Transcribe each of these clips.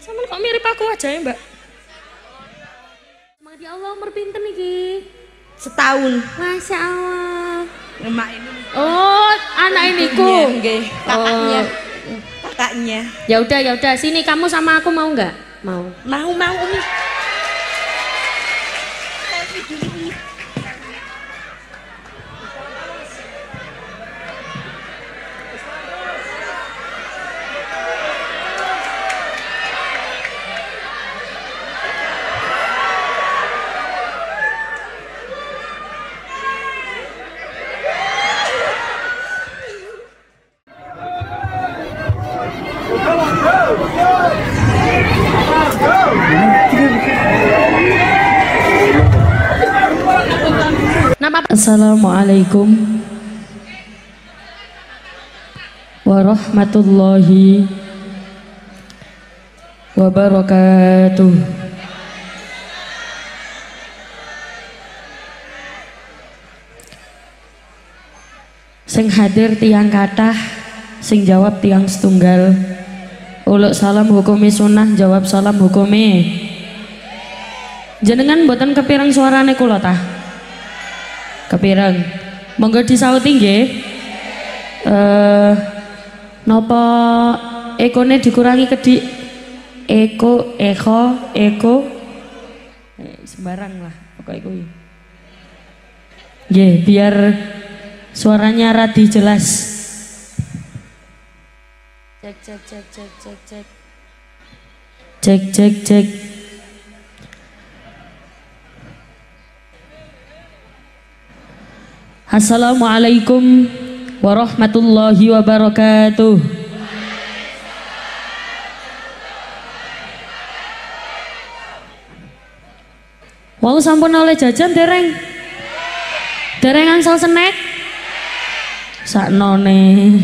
Sama kok mirip aku aja ya Mbak. Semangat ya Allah, umur pinten iki? Setahun. Masya Allah. Emak ini. Oh, anak iniku. Kakaknya. Kakaknya. Ya udah. Sini kamu sama aku mau nggak? Mau. Mau Umi. Assalamualaikum warahmatullahi wabarakatuh. Sing hadir tiang kathah, sing jawab tiang setunggal. Uluk salam hukumi sunnah, jawab salam hukumi. Jenengan mboten kepireng suarane kula tah? Kepireng. Monggo disauti nggih. Napa ekone dikurangi kedik? Eko. Sembarang lah pokoknya kuwi. Nggih, biar suaranya radi jelas. Cek. Assalamualaikum warahmatullahi wabarakatuh. Wau sampun oleh jajan dereng? Dereng angsal snack? Saknone.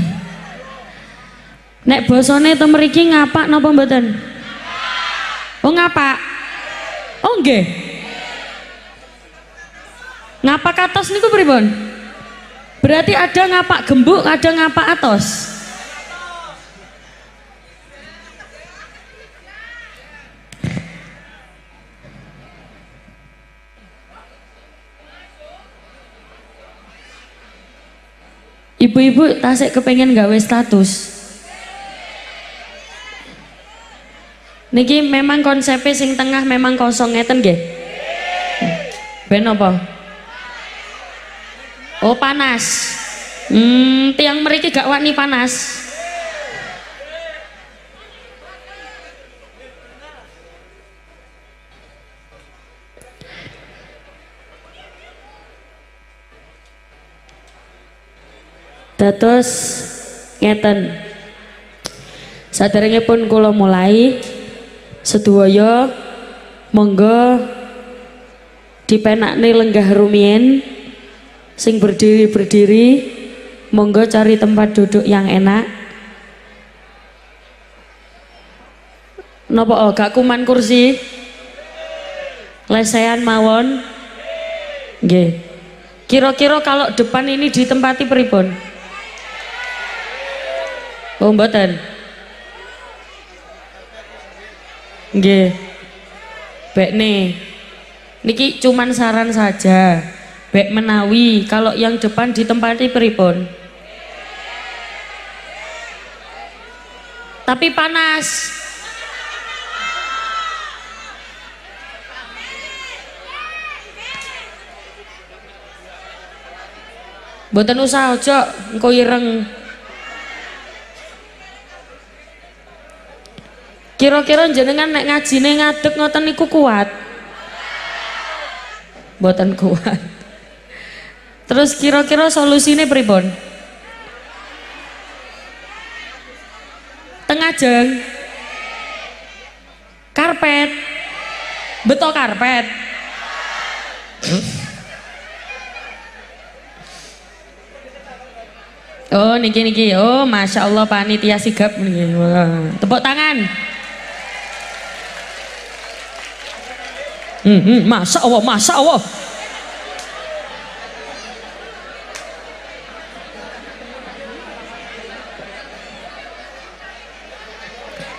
Nek bosone to mriki ngapak napa mboten? Oh ngapak. Oh nggih. Ngapak atos niku pripun? Berarti ada ngapak gembuk, ada ngapak atos. Ibu-ibu tasik kepengen gawe status. Niki memang konsepnya sing tengah memang kosong ngeten nggih. Ben apa? Oh panas. Tiang mriki gak wani panas. Dados ngeten. Saderengipun kula mulai sedaya monggo dipenakne lenggah rumiyin. Sing berdiri monggo cari tempat duduk yang enak. Napa gak kuman kursi? Lesehan mawon. Nggih. Kira-kira kalau depan ini ditempati pripun? Oh mboten. Nggih. Bekne. Niki cuman saran saja. Bek menawi kalau yang depan ditempati pripun? Tapi panas. Mboten usah aja engko ireng. Kira-kira jenengan nek ngajine ngadeg ngoten niku kuat? Mboten kuat. Terus kira-kira solusinya pripun? Tengah jeng. Karpet. Beto karpet. Oh niki. Oh masya Allah panitia sigap niki. Tepuk tangan. Masya Allah.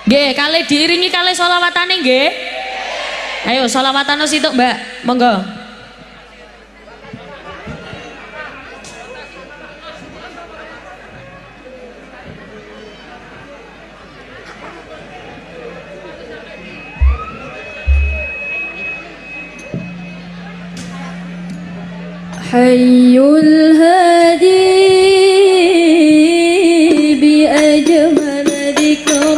Nggih, kalih diiringi kalih selawatane nggih. Ayo selawatan situ Mbak, monggo. Hayyul hadi bi ajmal dhikra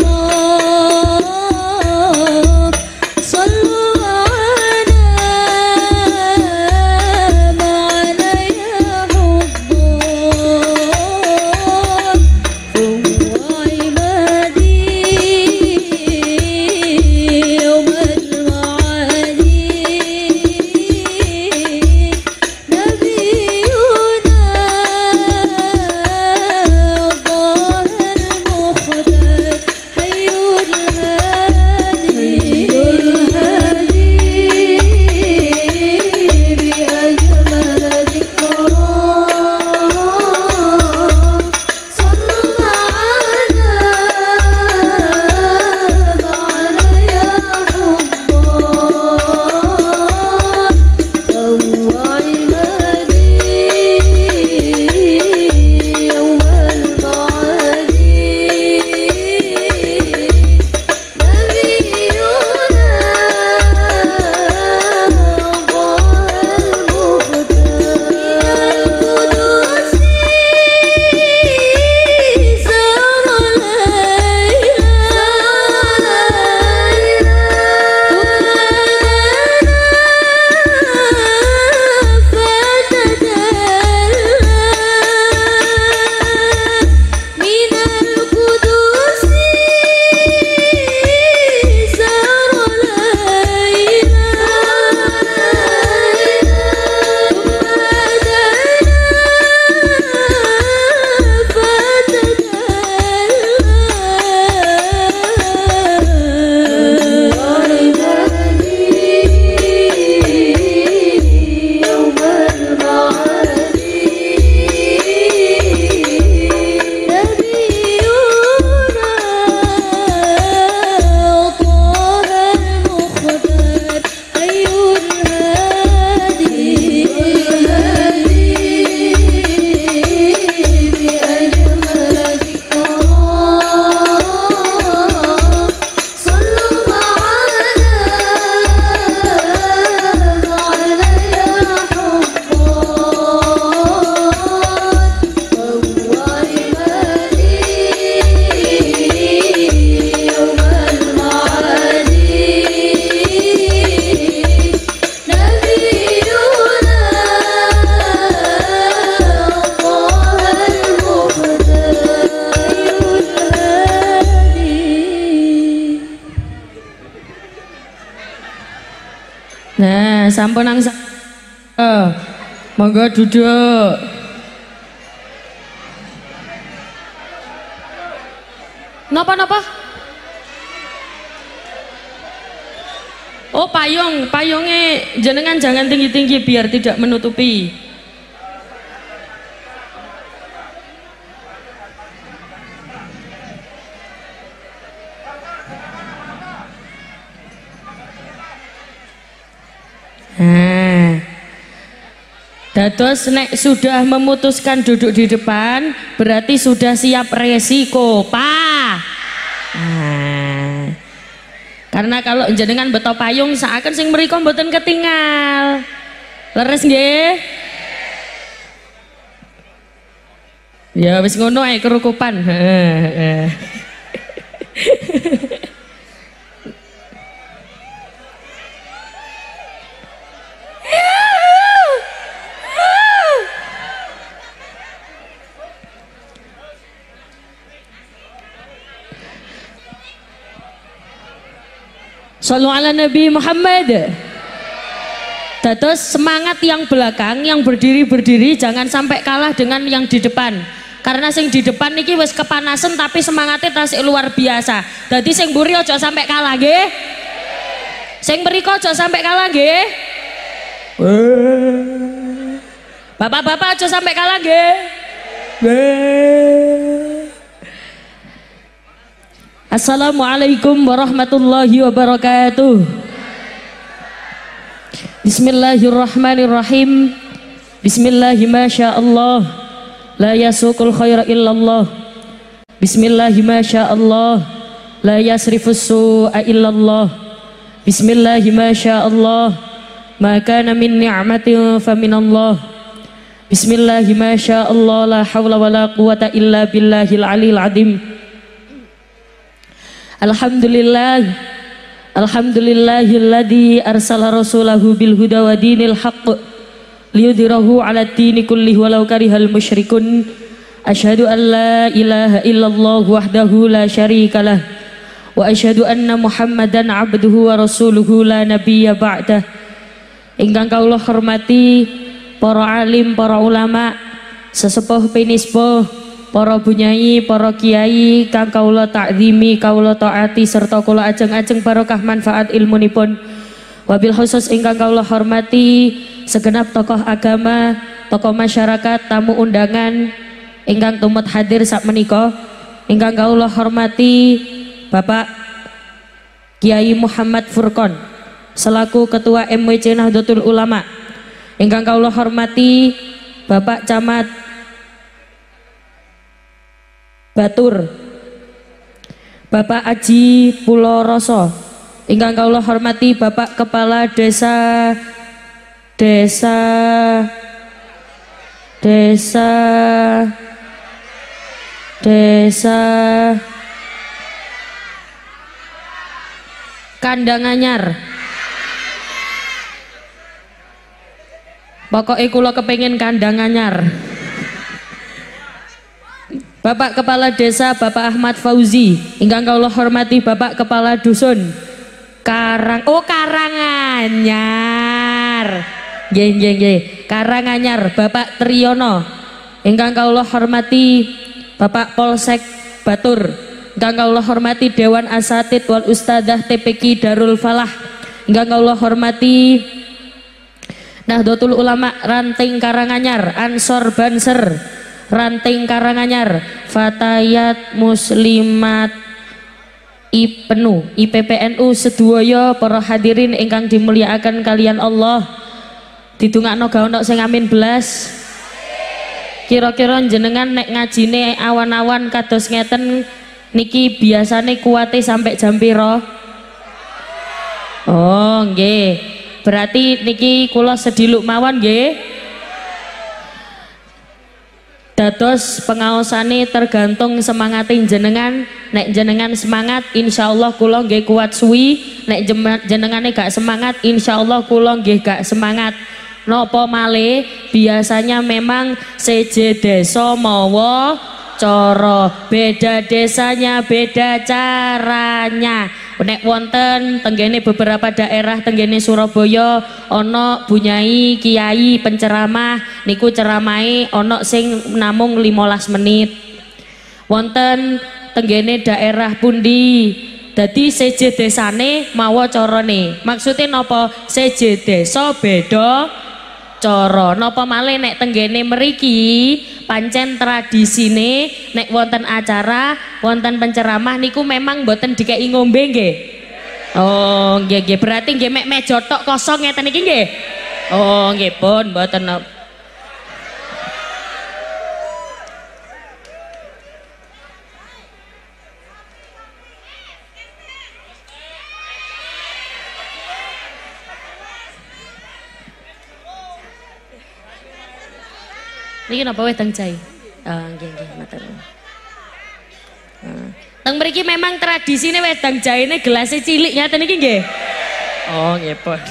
Nah, sampun nang monggo duduk. Napa? Oh, payungnya jenengan jangan tinggi-tinggi biar tidak menutupi. Dados nek sudah memutuskan duduk di depan berarti sudah siap resiko, Pak. Nah, karena kalau jenengan beto payung seakan sing mriko mboten ketinggal. Leres nggih? Ya wis ngono ae kerukupan. Shallu ala Nabi Muhammad. Terus semangat yang belakang, yang berdiri jangan sampai kalah dengan yang di depan. Karena sing di depan niki wis kepanasan tapi semangatnya tasik luar biasa. Jadi sing mburi aja sampai kalah nggih. Sing mriko aja sampai kalah nggih. Bapak-bapak aja sampai kalah nggih. Assalamualaikum warahmatullahi wabarakatuh. Bismillahirrahmanirrahim. Bismillahi masyaallah. La yasuqul khaira illallah. Bismillahi masyaallah. La yasrifus su'a illallah. Bismillahi masyaallah. Ma kana min ni'matin faminallah. Bismillahi masyaallah. La hawla wala quwata illa billahil aliyil azim. Alhamdulillah. Alhamdulillahilladzi arsala rasulahu bil huda wa dinil haqq liyudhhirahu 'ala dini kullih walau karihal musyrikun. Asyhadu an la ilaha illallah wahdahu la syarikalah wa asyhadu anna Muhammadan 'abduhu wa rasuluhu la nabiyya ba'dah. Ingkang kawula hormati para alim, para ulama, sesepuh pinispo, para bunyai, para kiai kang kawula takzimi, kawula taati serta kula ajeng-ajeng barokah manfaat ilmunipun. Wabil khusus ingkang kawula hormati segenap tokoh agama, tokoh masyarakat, tamu undangan ingkang tumut hadir sak menika. Ingkang kawula hormati Bapak Kiai Muhammad Furqon selaku Ketua MWC Nahdlatul Ulama. Ingkang kawula hormati Bapak Camat Batur, Bapak Aji Pulo Roso. Ingkang kawula hormati Bapak Kepala Desa Kandanganyar. Pokoknya kula kepengin Kandanganyar. Bapak Kepala Desa Bapak Ahmad Fauzi. Ingkang kawula hormati Bapak Kepala Dusun Karanganyar. Nggih. Karanganyar Bapak Triyono. Ingkang kawula hormati Bapak Polsek Batur. Ingkang kawula hormati Dewan Asatid wal Ustadzah TPQ Darul Falah. Ingkang kawula hormati Nahdlatul Ulama Ranting Karanganyar, Ansor Banser Ranting Karanganyar, Fatayat Muslimat IPPNU sedaya, para hadirin ingkang dimulyakaken kalian Allah. Didongakno ga ono sing amin belas. Kira-kira jenengan nek ngajine awan-awan kados ngeten niki biasane kuwate sampai jam pira? Oh, nggih. Berarti niki kula sediluk mawon nggih. Dados pengaosane tergantung semangatin jenengan. Nek jenengan semangat, insyaallah kula nggih kuat suwi. Nek jenengane gak semangat, insyaallah kula nggih gak semangat. Napa malih biasanya memang seje desa mawa cara, beda desanya beda caranya. Nek wonten tenggene beberapa daerah tenggene Surabaya ana bunyai kiai penceramah niku ceramahe ana sing namung 15 menit. Wonten tenggene daerah pundi dadi seje desane mawa carane. Maksude napa? Seje desa beda cara. Napa malih nek tenggene mriki pancen tradisine nek wonten acara, wonten penceramah niku memang mboten dikeki ngombe nggih. Oh, nggih. Berarti nggih mek meja tok kosong ngeten iki nggih. Oh, nggih pun mboten. Niki napa wedang jahe? Nggih, matur. Teng mriki memang tradisine wedang jahene gelasé cilik ngaten iki nggih. Oh, nggih, Pon.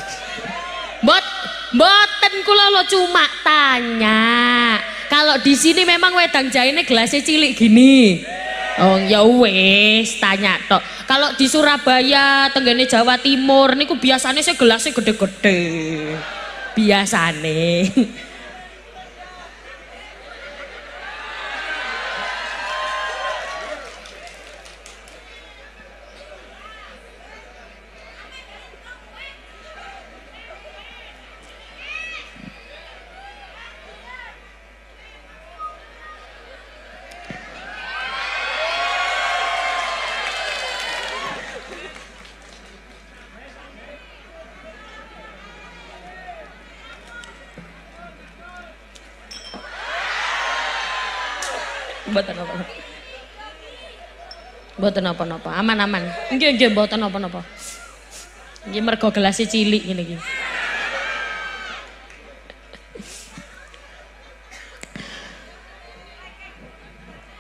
Mboten kula lo cuma tanya. Kalau di sini memang wedang jahene gelasé cilik gini. Oh, ya wis, tanya tok. Kalau di Surabaya, tenggene Jawa Timur niku biasane sih gelasé gede-gede. Biasane. mboten apa-apa. Mboten apa-apa, aman-aman. Nggih, mboten apa-apa. Nggih mergo gelas cilik ngene iki.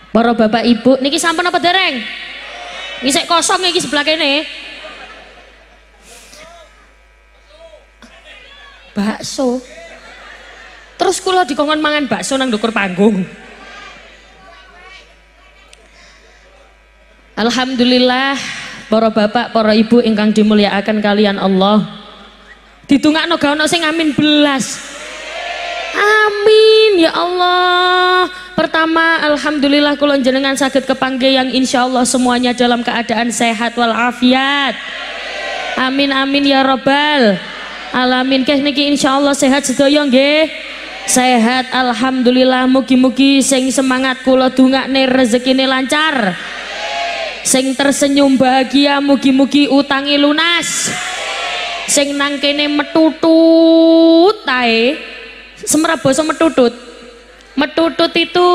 Para bapak ibu, niki sampun apa dereng? Niki sik kosong iki sebelah kene. Bakso. Terus kula dikongkon mangan bakso nang ndukur panggung. Alhamdulillah, para bapak, para ibu ingkang dimulyakaken kalian Allah. Ditungakno ga ono sing amin belas. Amin ya Allah. Pertama, alhamdulillah kula jenengan saged kepanggih yang insyaallah semuanya dalam keadaan sehat walafiat. Amin amin ya rabbal alamin. Keh niki insyaallah sehat sedaya nggih. Sehat alhamdulillah, mugi-mugi sing semangat kula dongakne rezekine lancar. Sing tersenyum bahagia mugi-mugi utangi lunas. Sing nang kene metutut tae. Semerap basa metutut. Metutut itu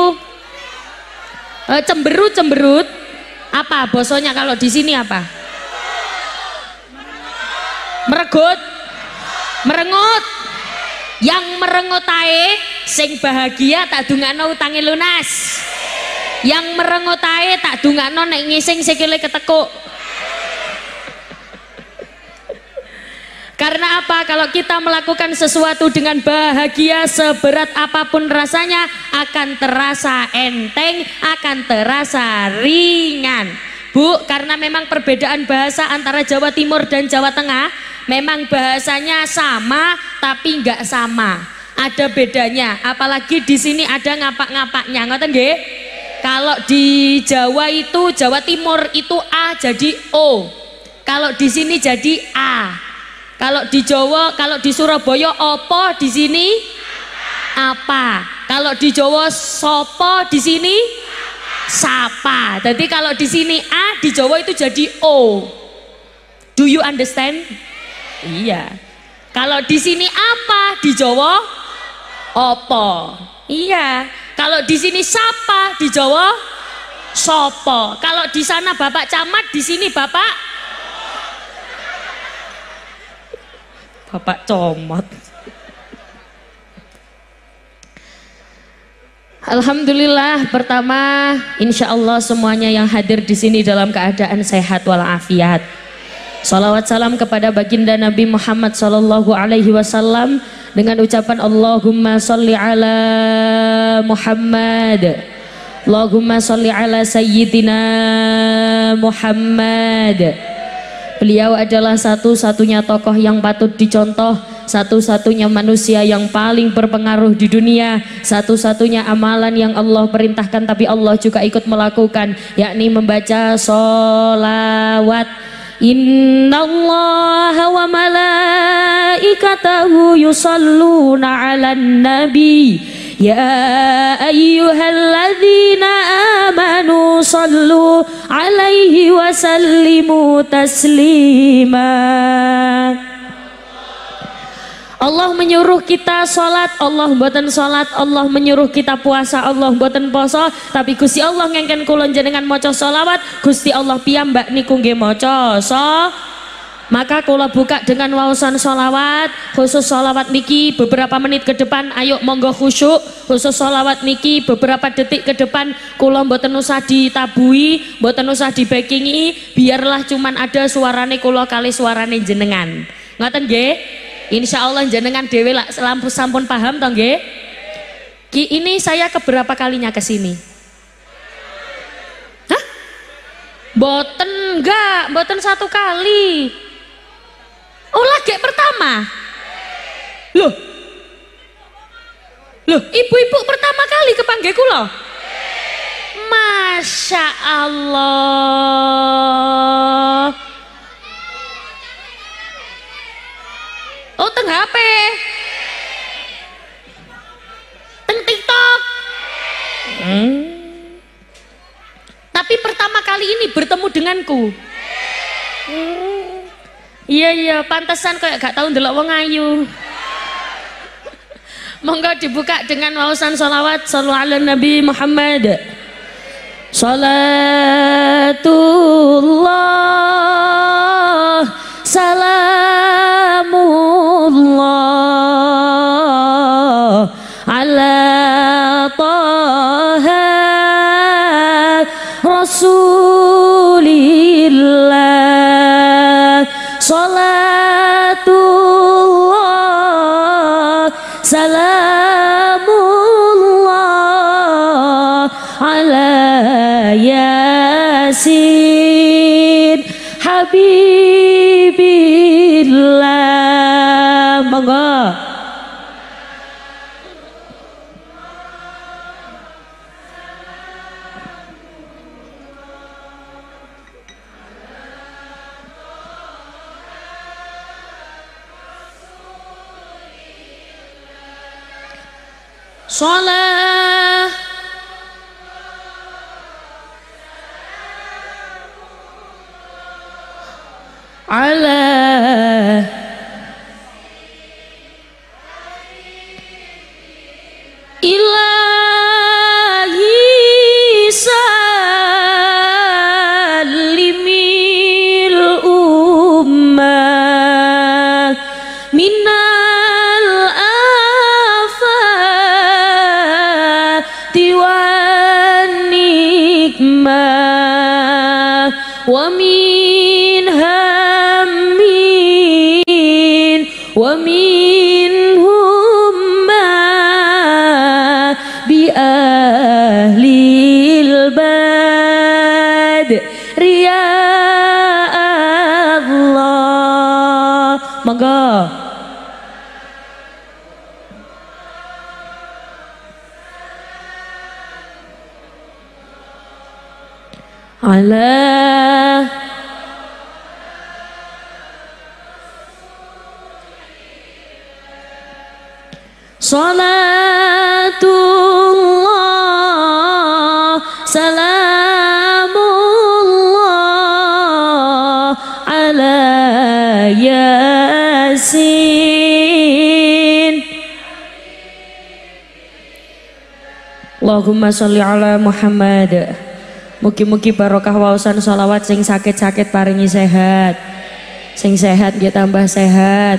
cemberut. Apa bosonya kalau di sini apa? Meregut. Merengut. Yang merengut ae sing bahagia tak dungakno utange lunas. Yang merengut ae tak dungakno nek ngising sikile ketekuk. Karena apa? Kalau kita melakukan sesuatu dengan bahagia, seberat apapun rasanya akan terasa enteng, akan terasa ringan. Bu, karena memang perbedaan bahasa antara Jawa Timur dan Jawa Tengah, memang bahasanya sama tapi nggak sama. Ada bedanya, apalagi di sini ada ngapak-ngapaknya, ngoten nggih? Kalau di Jawa itu, Jawa Timur itu A jadi O. Kalau di sini jadi A. Kalau di Jawa, kalau di Surabaya opo, di sini apa. Kalau di Jawa sopo, di sini sapa. Jadi kalau di sini A, di Jawa itu jadi O. Do you understand? Iya. Kalau di sini apa, di Jawa opo. Iya. Kalau di sini sapa, di Jawa sopo. Kalau di sana Bapak Camat, di sini Bapak Comot. Alhamdulillah, pertama insya Allah semuanya yang hadir di sini dalam keadaan sehat walafiat. Salawat salam kepada baginda Nabi Muhammad sallallahu alaihi wasallam dengan ucapan Allahumma sholli ala Muhammad. Allahumma sholli ala sayyidina Muhammad. Beliau adalah satu-satunya tokoh yang patut dicontoh, satu-satunya manusia yang paling berpengaruh di dunia, satu-satunya amalan yang Allah perintahkan tapi Allah juga ikut melakukan, yakni membaca sholawat. Innallaha wa malaikatahu yusalluna 'alan nabi. Ya ayyuhalladzina amanu sallu alaihi wa sallimu taslima. Allah menyuruh kita sholat, Allah mboten sholat. Allah menyuruh kita puasa, Allah mboten poso. Tapi Gusti Allah ngengken kula jenengan maca sholawat, Gusti Allah piyambak niku nggih maca Maka kula buka dengan wawasan sholawat. Khusus sholawat niki beberapa menit ke depan, ayo monggo khusyuk. Khusus sholawat niki beberapa detik ke depan, kula mboten usah ditabui, mboten usah dibakingi, biarlah cuman ada suarane kula kali suarane jenengan. Ngoten nggih? Insyaallah jenengan dhewe lak lampu sampun paham to nggih? Ini saya keberapa kalinya ke sini? Hah? Mboten satu kali. Oh lagi pertama. Loh, ibu-ibu pertama kali kepanggih kula. Masya Allah. Oh teng HP, teng TikTok. Tapi pertama kali ini bertemu denganku. Iya, pantesan kayak gak tahu ndelok wong ayu. Monggo dibuka dengan wawasan sholawat sallu ala Nabi Muhammad. Salatullah salamullah ala taha rasulillah. Salatullah salamullah ala yasin habibillah. Monggo. Sholat ala ilahi salimil ummah minal afati wan nikmah wa min hammin wa minhum ma bi ahlil bad riya Allah. Monggo. Ala salatullah salamullah ala yasin. Allahumma sholli ala Muhammad. Mugi-mugi barokah waosan sholawat sing sakit-sakit paringi sehat. Sing sehat nggih tambah sehat.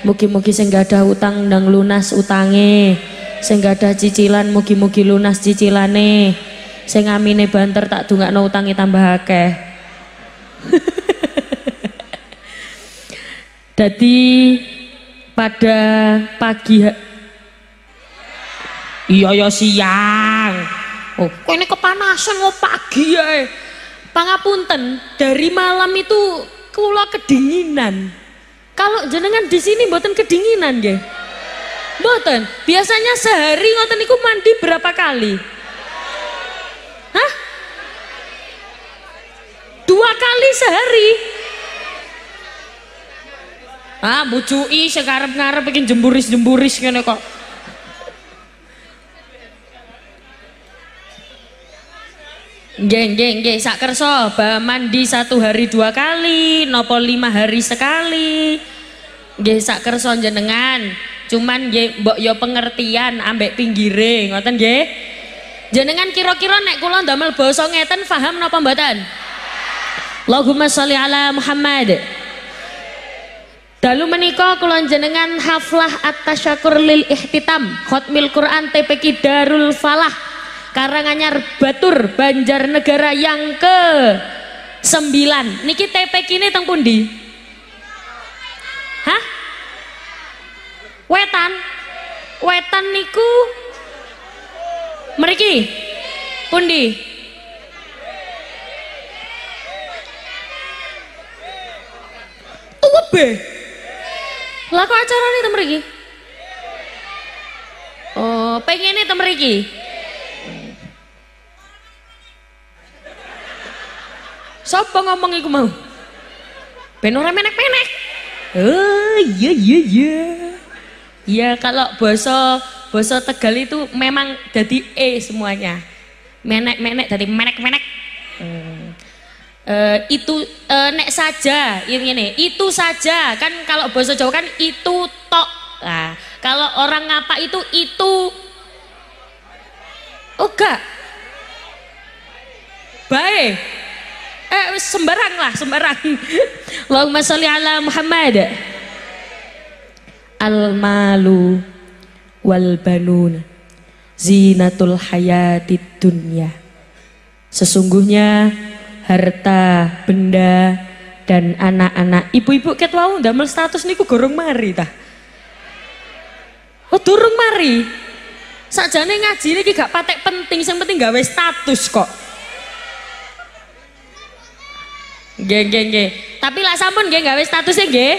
Mugi-mugi sing gadah utang ndang lunas utange. Sing gadah cicilan mugi-mugi lunas cicilane. Sing amine banter tak dongakno utange tambah akeh. Dadi pada pagi iya ya siang. Oh, kok ini kepanasan mau pagi ya. Pangapunten, dari malam itu kula kedinginan. Kalau jenengan di sini mboten kedinginan nggih? Mboten. Biasanya sehari ngoten niku mandi berapa kali? Hah? 2 kali sehari. Ah, bucuki sekarep-ngarep bikin jemburis-jemburis ngene kok. Nggih, sak kersa mandi 1 hari 2 kali, nopo 5 hari sekali. Nggih sak kersa jenengan. Cuman nggih mbok yo pengertian ambek pinggire, ngoten nggih. Jenengan kira-kira nek kula ndamel basa ngeten paham napa mboten? Allahumma sholli ala Muhammad. Dalu menika kula jenengan haflah at-tasyakur lil ihtitam Khatmil Quran TPQ Darul Falah Karanganyar Batur Banjarnegara yang ke-9. Niki TPQ ini teng pundi? Hah? Wetan? Wetan niku mriki. Pundi? Uwebe. Lah kok acarane teng mriki? Oh, pengene teng mriki. Sapa ngomong iku mau? Ben ora menek-menek. Oh, iya. Ya kalau basa Tegal itu memang jadi semuanya. Menek-menek jadi menek-menek. Itu nek saja ini itu saja kan kalau bahasa Jawa kan itu tok. Nah, kalau orang ngapa itu oh enggak. bae. Sembarang lah, sembarang. Allahumma sholli ala Muhammad. Al-malu wal banun zinatul hayatid dunya. Sesungguhnya harta, benda dan anak-anak. Ibu-ibu ket wau ndamel status niku gorong mari tah. Oh durung mari. Sakjane ngaji niki gak patek penting, sing penting gawe status kok. Nggih. Tapi lah sampun nggih gawe statusnya nggih.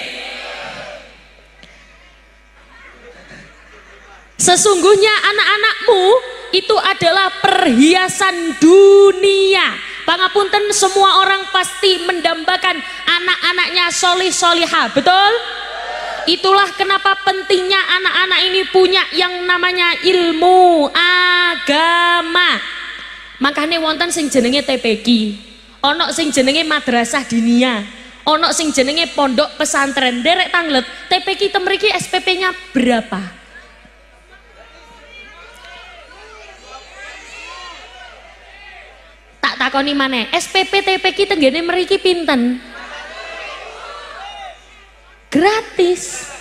Sesungguhnya anak-anakmu itu adalah perhiasan dunia. Pangapunten, semua orang pasti mendambakan anak-anaknya solih solihah, betul? Itulah kenapa pentingnya anak-anak ini punya yang namanya ilmu agama. Makanya wonten sing jenenge TPQ, ono sing jenenge madrasah dinia, ono sing jenenge pondok pesantren. Derek tanglet TPQ temriki SPP-nya berapa? Tak takoni maneh, SPP TPQ tenggene mriki pinten? Gratis.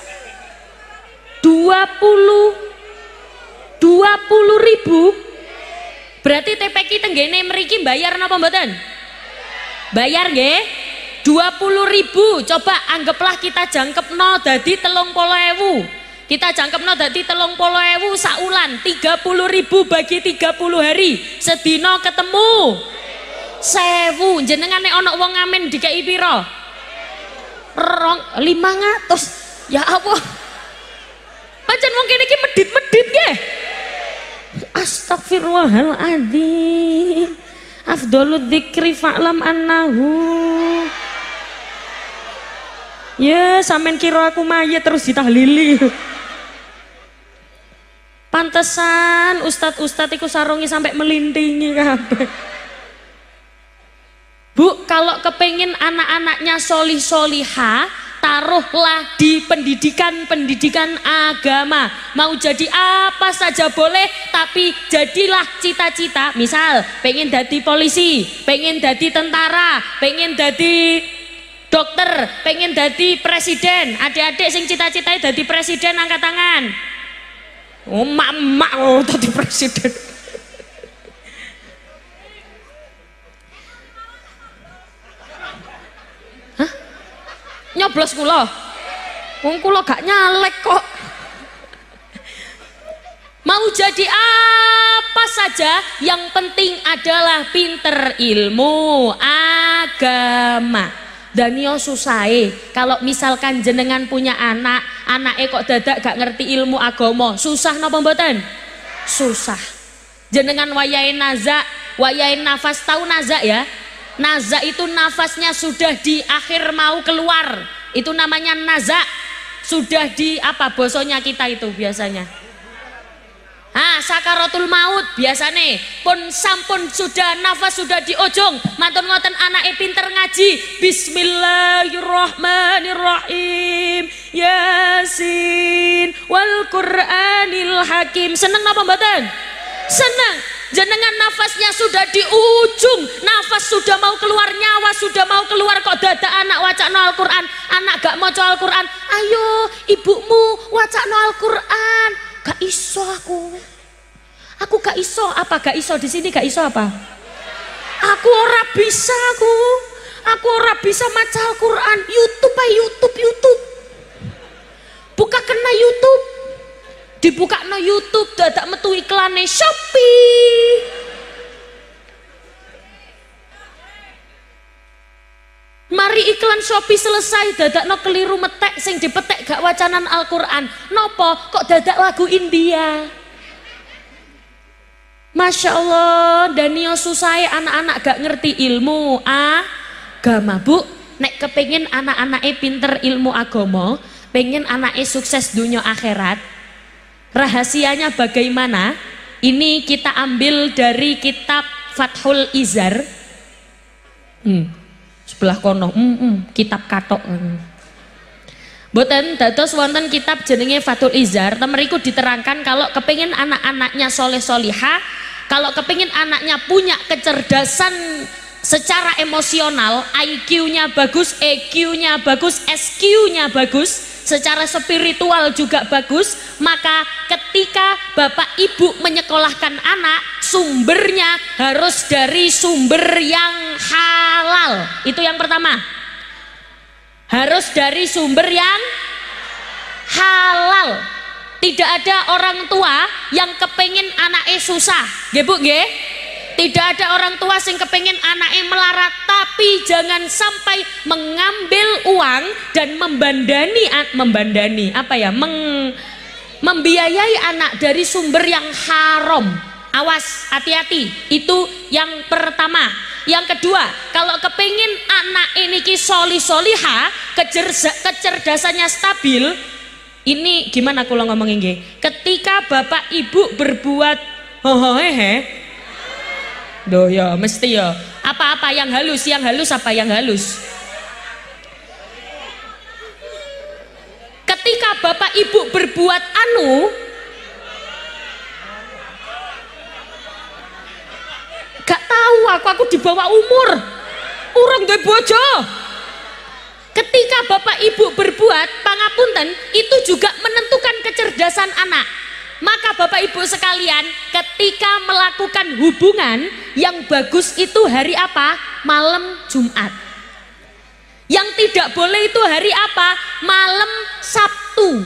20.000. Berarti TPQ tenggene mriki bayar napa mboten? Bayar nggih? 20.000. Coba anggaplah kita jangkepno dadi 30.000. Kita jangkepno dadi 30.000 saulan. 30.000 bagi 30 hari. Sedina ketemu 1.000. Jenengan nek ana wong ngamen dikei pira? 500. Ya apa? Pancen wong kene iki medit-medit nggih. Astagfirullahaladzim. Afdhalud dzikri fa'lam annahu. Ya sampean kira aku mayit terus ditahlili. Pantesan ustad-ustad iku sarungi sampai melintingi kabeh. Bu, kalau kepengin anak-anaknya solih solihah, taruhlah di pendidikan agama. Mau jadi apa saja boleh, tapi jadilah cita-cita. Misal pengen jadi polisi, pengen jadi tentara, pengen jadi dokter, pengen jadi presiden. Adik-adik sing cita-citanya jadi presiden angkat tangan. Oh mak oh jadi presiden. Nyoblos kula. Wong kula gak nyalek kok. Mau jadi apa saja, yang penting adalah pinter ilmu agama. Dan yo susahe kalau misalkan jenengan punya anake kok dadak gak ngerti ilmu agama, susah napa mboten? Susah. Jenengan wayahe nazak, wayahe nafas, tahu nazak ya? Nazak itu nafasnya sudah di akhir mau keluar, itu namanya nazak. Sudah di apa bosonya kita itu biasanya, sakaratul maut biasane pun sampun sudah nafas sudah di ujung. Mantun ngoten anake pinter ngaji, bismillahirrahmanirrahim, yasin wal qur'anil hakim. Seneng napa mboten? Seneng. Jenengan nafasnya sudah di ujung, nafas sudah mau keluar, nyawa sudah mau keluar, kok dadak anak wacana Al-Quran, anak gak mau Al-Quran. Ayo ibumu wacana Al-Quran. Gak iso aku gak iso. Apa gak iso di sini? Gak iso apa? Aku ora bisa, aku ora bisa maca Al-Quran. YouTube. Buka kena YouTube, dibuka no YouTube, dadak metu iklane Shopee. Mari iklan Shopee selesai, dadak no keliru metek, sing dipetek gak wacanan Al-Quran. Nopo kok dadak lagu India? Masya Allah. Danio susai anak-anak gak ngerti ilmu agama. Bu, nek kepengin anak-anaknya pinter ilmu agama, pengen anaknya sukses dunia akhirat, rahasianya bagaimana? Ini kita ambil dari kitab Fathul Izar. Sebelah kono, kitab katok. Boten dados wonten kitab jenenge Fathul Izar. Temeriku diterangkan kalau kepingin anak-anaknya soleh solihah, kalau kepingin anaknya punya kecerdasan secara emosional, IQ-nya bagus, EQ-nya bagus, SQ-nya bagus, secara spiritual juga bagus, maka ketika bapak ibu menyekolahkan anak, sumbernya harus dari sumber yang halal. Itu yang pertama, harus dari sumber yang halal. Tidak ada orang tua yang kepengen anaknya susah, nggih Bu nggih? Tidak ada orang tua yang kepengen anaknya melarat, tapi jangan sampai mengambil uang dan membiayai anak dari sumber yang haram. Awas, hati-hati. Itu yang pertama. Yang kedua, kalau kepengen anak ini solihah, kecerdasannya stabil, ini gimana kalau ngomongin nggih? Ketika bapak ibu berbuat hehehe, doh ya mesti ya apa-apa yang halus apa yang halus. Ketika bapak ibu berbuat gak tahu aku di bawah umur, urung duwe bojo. Ketika bapak ibu berbuat pangapunten, itu juga menentukan kecerdasan anak. Maka bapak ibu sekalian, ketika melakukan hubungan, yang bagus itu hari apa? Malam Jumat. Yang tidak boleh itu hari apa? Malam Sabtu.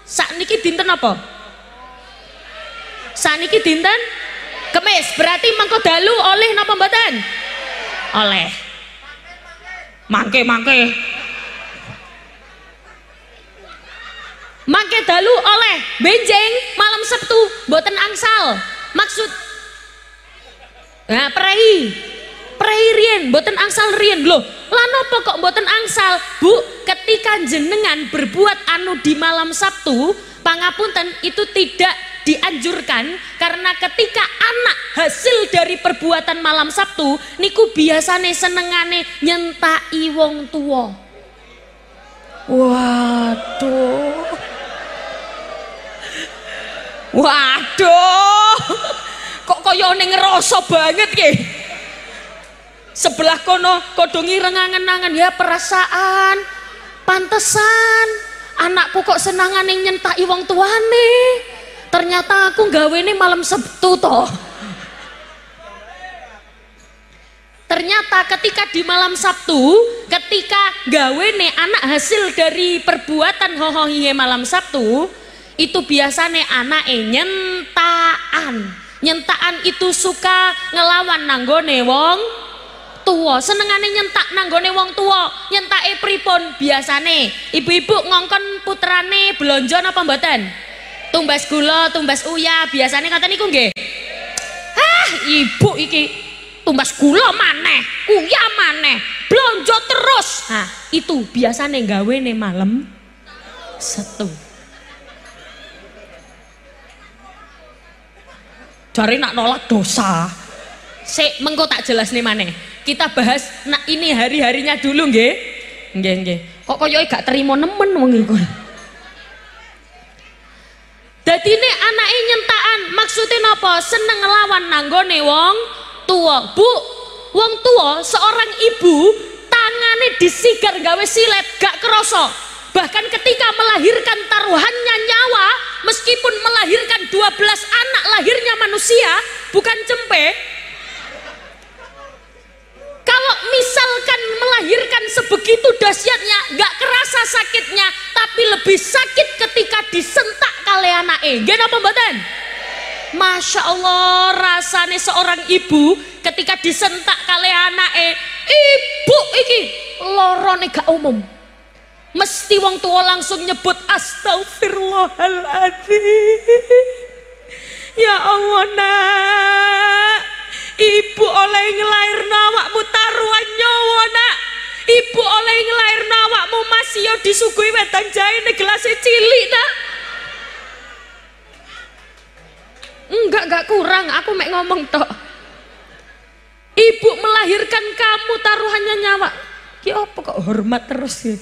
Sakniki dinten apa? Sakniki dinten Kemis. Berarti mangko dalu oleh napa mboten? Oleh. Mangke. Mangke dalu oleh benjeng malam Sabtu mboten angsal. Maksud prei rien mboten angsal rien lho. Lah napa kok mboten angsal? Bu, ketika jenengan berbuat di malam Sabtu, pangapunten itu tidak dianjurkan, karena ketika anak hasil dari perbuatan malam Sabtu niku biasane senengane nyentai wong tua. Waduh, kok kaya ning ngerasa banget ki. Sebelah kono kodongi rengangen-angen ya perasaan. Pantesan anakku kok senangane nyentai wong tuane. Ternyata aku gawene malam Sabtu toh. Ternyata ketika di malam Sabtu, ketika gawene anak hasil dari perbuatan hohohihe malam Sabtu, itu biasanya anak nyentaan itu suka ngelawan nanggone wong tua, senengane nyentak nanggone wong tua. Nyentake pripun? Biasane ibu-ibu ngongkon putrane belanja apa mboten? Tumbas gula, tumbas uya, biasane ngoten niku nggih. Ibu iki tumbas gula maneh, uya maneh, belanja terus. Itu biasane gawene malam Sabtu. Jare nak nolak dosa. Mengko tak jelas nih maneh. Kita bahas ini hari-harinya dulu nggih. Nggih. Kok koyoke gak terima nemen wong iku. Dadine anake nyentaan, maksudnya napa? Seneng ngelawan nanggone wong tua. Bu, wong tua seorang ibu tangane disigar gawe silet gak kerasa. Bahkan ketika melahirkan taruhannya nyawa, meskipun melahirkan 12 anak lahirnya manusia, bukan cempe. Kalau misalkan melahirkan sebegitu dahsyatnya, gak kerasa sakitnya, tapi lebih sakit ketika disentak kali anake. Nggih napa mboten? Masya Allah, rasane seorang ibu ketika disentak kali anake, ibu iki lorone gak umum. Mesti wong tua langsung nyebut astagfirullahaladzim. Ya Allah nak, ibu oleh ngelairno awakmu taruhan nyawa nak. Ibu oleh ngelairno awakmu masih yo disuguhi wedang jahe ning gelase cilik nak. Enggak kurang, aku mek ngomong tok. Ibu melahirkan kamu taruhannya nyawa. Ki apa kok hormat terus ya?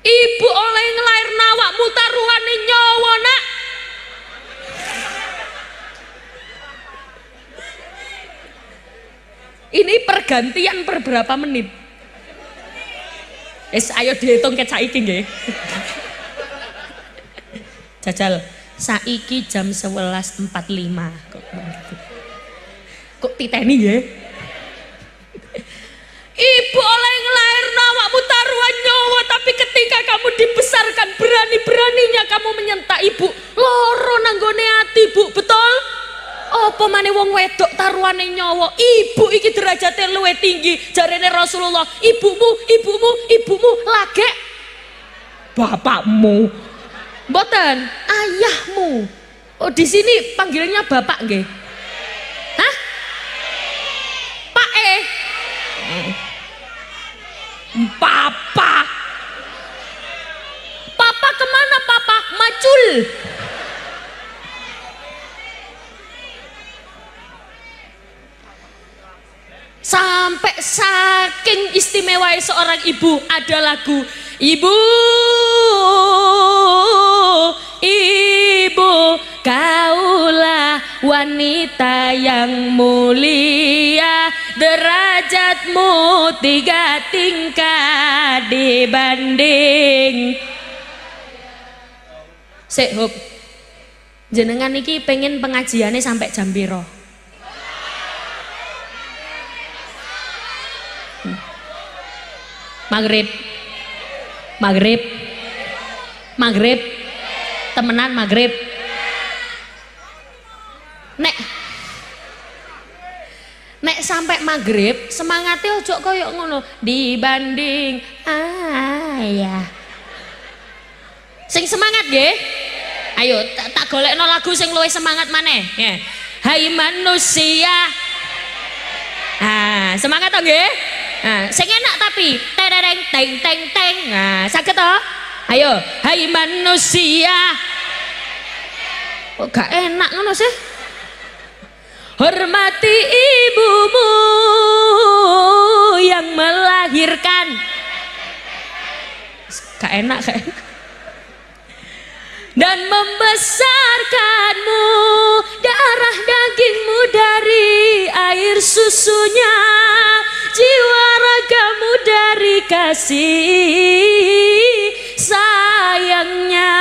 Ibu oleh ngelairna awakmu taruhane nyawa, Nak. Ini pergantian per berapa menit? Ayo dihitung ke saiki nggih. Jajal, saiki jam 11.45. Kok titeni nggih? Ibu oleh ngelairna awakmu taruhan nyawa, tapi ketika kamu dibesarkan berani-beraninya kamu menyentak ibu. Loro nanggone ati, Bu, betul? Apa maneh wong wedok taruhane nyawa? Ibu iki derajate luwih tinggi. Jarene Rasulullah, ibumu lagek bapakmu. Mboten, ayahmu. Oh, di sini panggilannya bapak nggih? Hah? Pak Papa. Papa kemana papa? Macul. Sampai saking istimewa seorang ibu ada lagu ibu kaulah wanita yang mulia, derajatmu 3 tingkat dibanding. Sik Hub, jenengan iki pengen pengajiannya sampai jam piro? Maghrib temenan maghrib. Nek sampai maghrib semangatnya ojo koyok ngono dibanding ayah. Sing semangat nggih. Ayo tak golekno lagu sing luwih semangat maneh. Hai manusia. Semangat to nggih? Sing enak tapi tereng teng teng teng. Saged to? Ayo, hai manusia. Kok gak enak ngono sih? Hormati ibumu yang melahirkan. Gak enak kayak. Dan membesarkanmu, darah dagingmu dari air susunya, jiwa ragamu dari kasih sayangnya.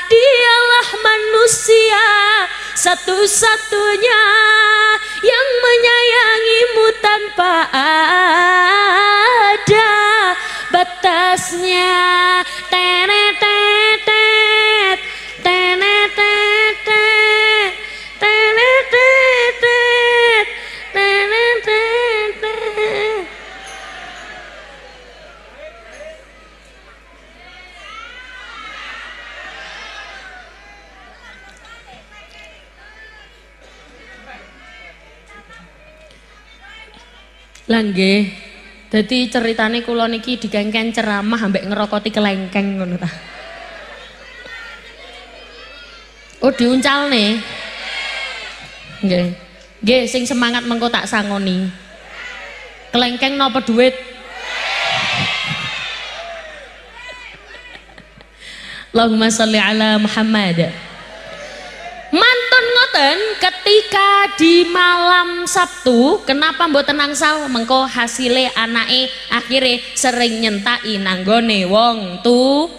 Dialah manusia satu-satunya yang menyayangimu tanpa ada batasnya. Tenetetet, tenetetet, tenetetet, tenetetet. Langge, jadi ceritane kula niki digengken ceramah ambek ngerokoti kelengkeng ngono ta. Oh diuncal nih. Nggih. Nggih sing semangat mengko tak sangoni. Kelengkeng napa duit? Allahumma sholli ala Muhammad. Mantun ngoten ketika di malam Sabtu kenapa mboten angsal mengko hasile anake akhirnya sering nyentai nanggone wong tu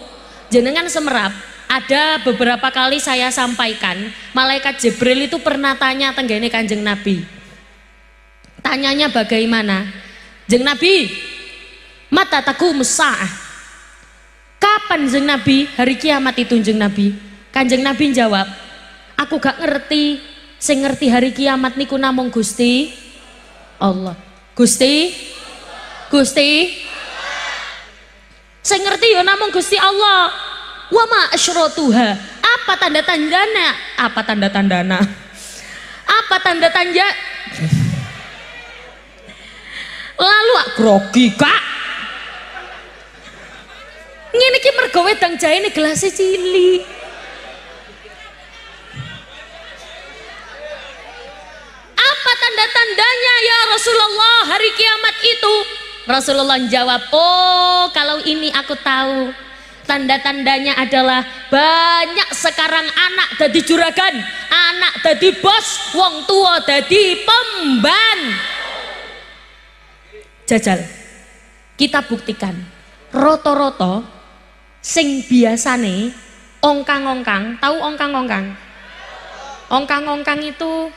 jenengan semerap. Ada beberapa kali saya sampaikan malaikat Jibril itu pernah tanya tenggene Kanjeng Nabi. Tanyanya bagaimana? Jeng Nabi, mata taqumus saah. Kapan jeng Nabi hari kiamat itu jeng Nabi? Kanjeng Nabi jawab, aku gak ngerti, sing ngerti hari kiamat niku namung Gusti Allah. Gusti sing ngerti ya namung Gusti Allah. Wa ma asyratuha, apa tanda-tandana? Apa tanda-tandana? Apa tanda-tanda? Lalu grogi Kak. Ngene iki mergo wedang jaene gelasé cilik. Apa tanda-tandanya ya Rasulullah hari kiamat itu? Rasulullah jawab, oh kalau ini aku tahu. Tanda-tandanya adalah banyak sekarang anak dadi juragan, anak dadi bos, wong tua dadi pemban. Jajal, kita buktikan roto-roto sing biasane ongkang-ongkang, tahu ongkang-ongkang? Ongkang-ongkang itu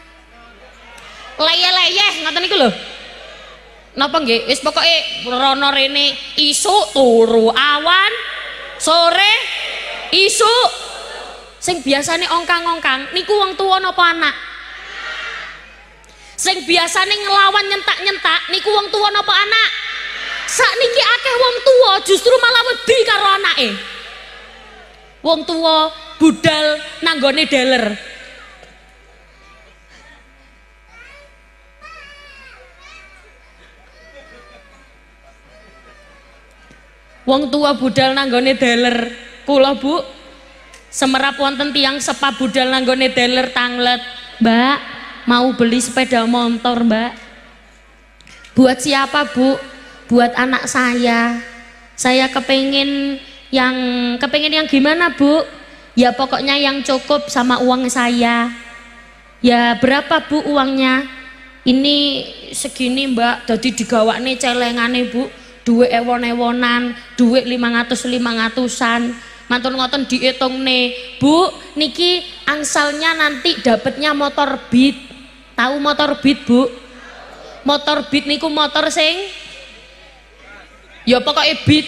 leyeh-leyeh ngoten niku lho. Napa nggih? Wis pokoke rono rene isuk turu awan, sore isuk. Sing biasane ongkang-ongkang niku wong tuwa napa anak? Sing biasane ngelawan nyentak-nyentak niku wong tuwa napa anak? Sakniki akeh wong tuwa justru malah wedi karo anake. Wong tuwa budal nanggone deler. Wong tua budal nanggone deler. Kula Bu semerap wonten tiyang sepa budal nanggone deler tanglet, "Mbak, mau beli sepeda motor, Mbak." "Buat siapa, Bu?" "Buat anak saya. Saya kepengen yang gimana, Bu?" "Ya pokoknya yang cukup sama uang saya." "Ya berapa, Bu, uangnya?" "Ini segini, Mbak." Dadi digawakne celengane, Bu. Duit ewon-ewonan, duit 500-500an. Mantun ngoten diitungne, "Bu, niki angsalnya nanti dapatnya motor Beat." Tahu motor Beat, Bu? Motor Beat niku motor sing ya pokoknya Beat.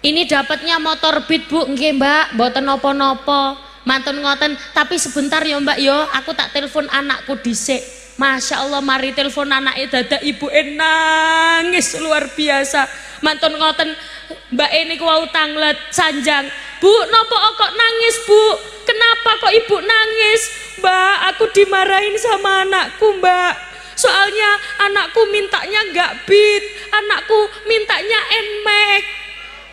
"Ini dapatnya motor Beat, Bu." "Nggih, Mbak, mboten napa-napa." Mantun ngoten, "Tapi sebentar ya, Mbak yo, aku tak telepon anakku dhisik." Masya Allah, mari telepon anaknya dadak ibu nangis luar biasa. Mantun ngoten, Mbak niku wau tanglet sanjang, "Bu, nopo kok nangis, Bu? Kenapa kok ibu nangis?" "Mbak, aku dimarahin sama anakku, Mbak. Soalnya anakku mintanya nggak Beat, anakku mintanya Nmax.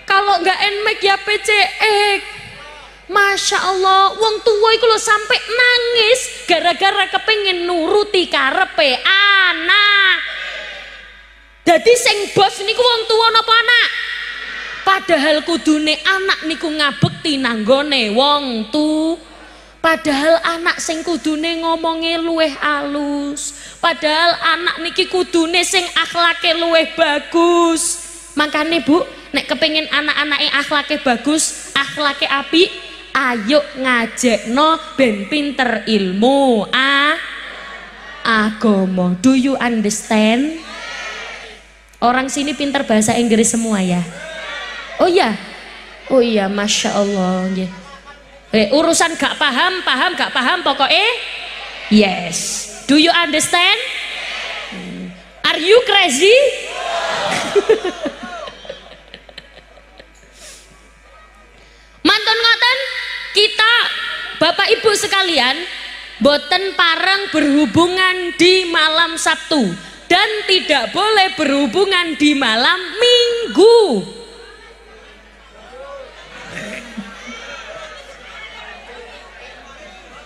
Kalau nggak Nmax ya PCX." Masya Allah, wong tua iku lho sampai nangis gara-gara kepengen nuruti karepe anak. Jadi sing bos niku wong tua napa anak? Padahal kudune anak niku ngabekti nanggone wong tu. Padahal anak sing kudune ngomongnya luweh alus. Padahal anak niki kudune sing akhlake luweh bagus. Makanya Bu, nek kepengen anak-anake akhlake bagus, akhlake apik, ayo ngajekno ben pinter ilmu agama. Do you understand? Orang sini pinter bahasa Inggris semua ya? Oh iya? Oh iya, Masya Allah. Urusan gak paham, gak paham pokoknya yes. Do you understand? Are you crazy? Mantun ngoten, kita Bapak Ibu sekalian boten pareng berhubungan di malam Sabtu dan tidak boleh berhubungan di malam Minggu.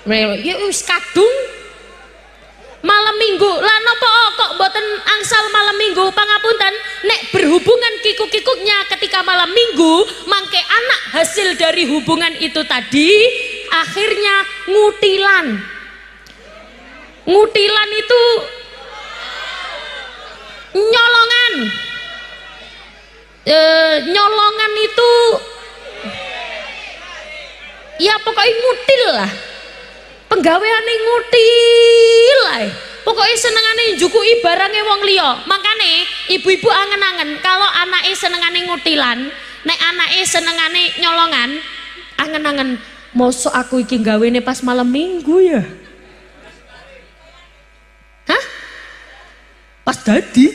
Ya wis kadung malam Minggu lah nopo kok boten angsal malam Minggu. Pangapunten, nek berhubungan kikuk-kikuknya ketika malam Minggu, mangke anak hasil dari hubungan itu tadi akhirnya ngutilan. Ngutilan itu nyolongan. Nyolongan itu ya pokoknya ngutil lah. Penggaweane ngutil ae. Pokoknya senengane njukui barangnya wong liya. Makane ibu-ibu angen-angen kalau anake senengane ngutilan, nek anake senengane nyolongan, angen-angen mosok aku iki gawene pas malam Minggu ya. Hah? Pas dadi?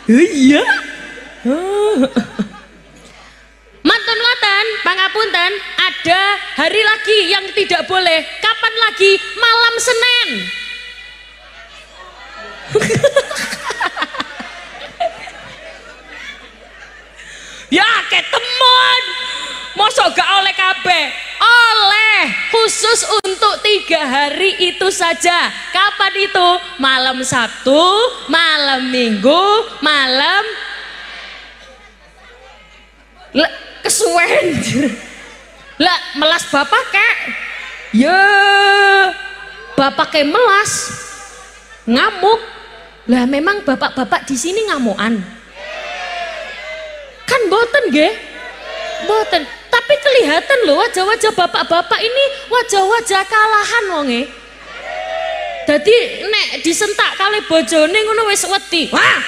Iya. Mantun ngoten, pangapunten, ada hari lagi yang tidak boleh. Kapan lagi? Malam Senin. Ya ketemon. Mosok gak oleh kabeh? Oleh, khusus untuk 3 hari itu saja. Kapan itu? Malam Sabtu, malam Minggu, malam kesuwen. Lah melas bapak kek. Ya bapak kek melas ngamuk. Lah memang bapak-bapak di sini ngamukan. Kan boten nggih? Boten. Tapi kelihatan loh wajah-wajah bapak-bapak ini wajah-wajah kalahan wonge. Jadi nek disentak kali bojone ngono wis wedi. Wah.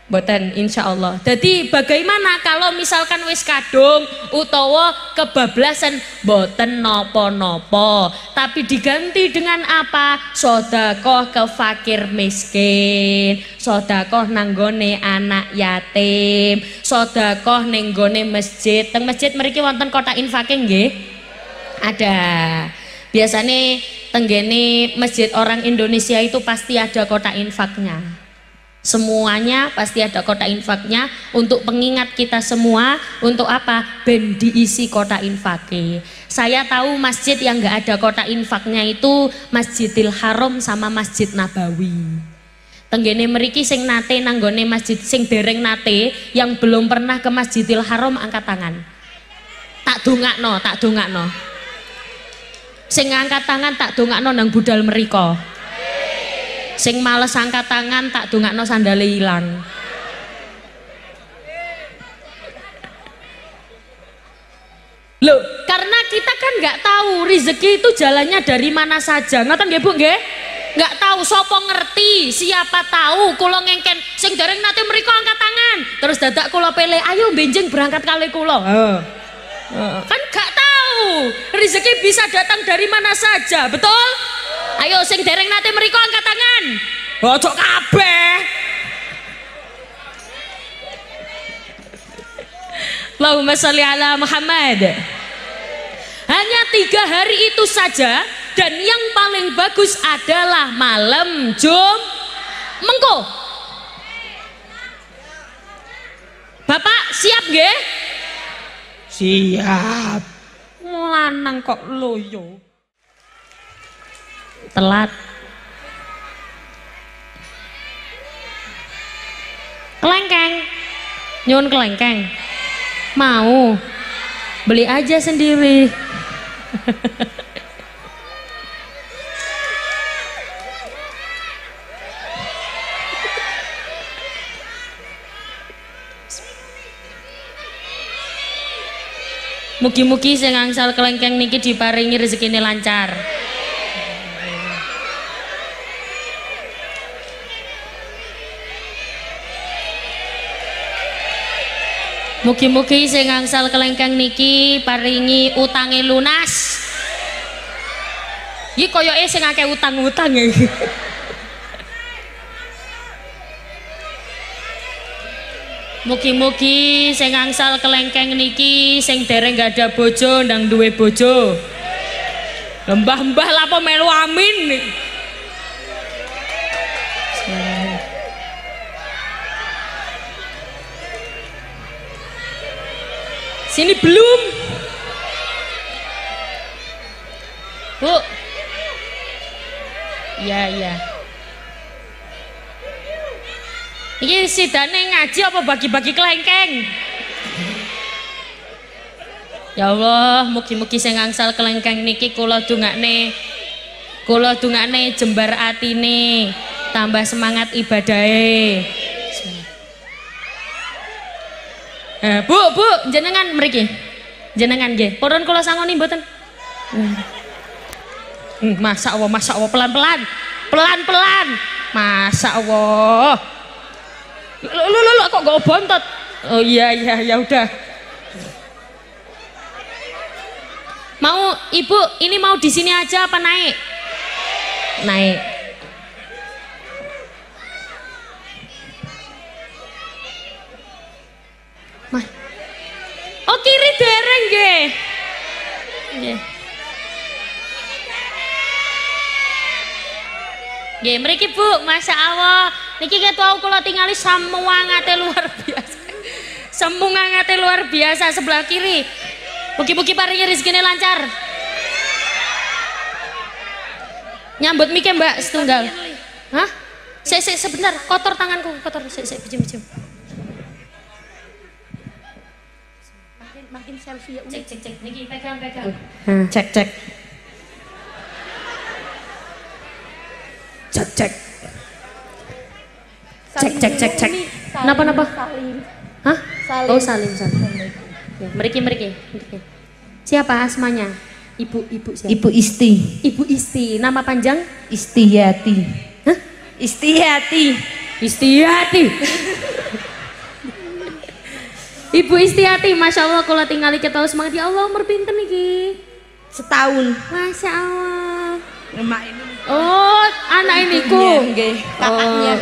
Boten insyaallah. Jadi bagaimana kalau misalkan wis kadung utawa kebablasan boten nopo-nopo, tapi diganti dengan apa? Sedekah ke fakir miskin, sedekah nanggone anak yatim, sedekah ning gone masjid. Teng masjid mriki wonten kotak infake nggih? Ada. Biasanya tenggene masjid orang Indonesia itu pasti ada kotak infaknya. Semuanya pasti ada kotak infaknya untuk pengingat kita semua. Untuk apa? Ben diisi kotak infaknya. Saya tahu masjid yang nggak ada kotak infaknya itu Masjidil Haram sama Masjid Nabawi. Tenggene mriki sing nate nanggone masjid, sing dereng nate yang belum pernah ke Masjidil Haram angkat tangan. Tak dongakno. Sing angkat tangan tak dongakno nang budal mriko. Sing males angkat tangan tak dongakno sandale ilang. Loh, karena kita kan nggak tahu rezeki itu jalannya dari mana saja. Ngoten nggih Bu nggih? Nggak tahu, sopo ngerti, siapa tahu kula ngengken sing dereng nate mriko angkat tangan. Terus dadak kula pilih, ayo benjing berangkat kali kula. Kan nggak tahu rezeki bisa datang dari mana saja, betul? Ayo sing dereng nate mriko angkat tangan. Ojo kabeh. Allahumma sholli ala Muhammad. Hanya 3 hari itu saja, dan yang paling bagus adalah malam Mengko. Bapak siap nggih? Siap. Lanang kok loyo. Telat. Kelengkeng. Nyun kelengkeng. Mau. Beli aja sendiri. Mugi-mugi sing angsal kelengkeng niki diparingi rezekine lancar. Mugi-mugi sing angsal kelengkeng niki paringi utange lunas. Iki koyoke sing akeh utang-utang iki. Mugi-mugi sing angsal kelengkeng niki sing dereng gak ada bojo ndang duwe bojo. Mbah-mbah lapo melu amin. Sini belum. Bu. Iya. Iki sidane ngaji apa bagi-bagi kelengkeng? Ya Allah, mugi-mugi sing angsal kelengkeng niki kula dongakne jembar atine, tambah semangat ibadahe. Bu, jenengan mriki. Jenengan nggih. Purun kula sangoni mboten? Masya Allah, pelan-pelan. Masya Allah. Lu kok gak bontot? Oh iya ya udah. Mau Ibu ini mau di sini aja apa naik? Naik. Mah. Oh kiri dereng nggih. Nggih. Nggih mriki Bu, Masya Allah. Niki ketua kula tingali samungate luar biasa. Samungate luar biasa sebelah kiri. Mugi-mugi paringi rezekine lancar. Nyambut mike Mbak setunggal. Hah? Sik sebentar, kotor tanganku, kotor. Sik bijim. makin selfie ya. Cek cek cek, niki pegang pegang. Cek cek. Cek cek. Cek cek cek cek. Napa napa? Salim. Hah? Salim. Oh salim salim. Ya, meriki meriki. Siapa asmanya? Ibu siapa? Ibu Isti. Ibu Isti. Nama panjang? Istiyati. Hah? Istiyati. Istiati. Ibu Istiati, masya Allah kalau tinggal kita semangat ya Allah umur pinten niki? Setahun. Masya Allah. Emak ini. Oh, anak iniku. Nggih, kakaknya.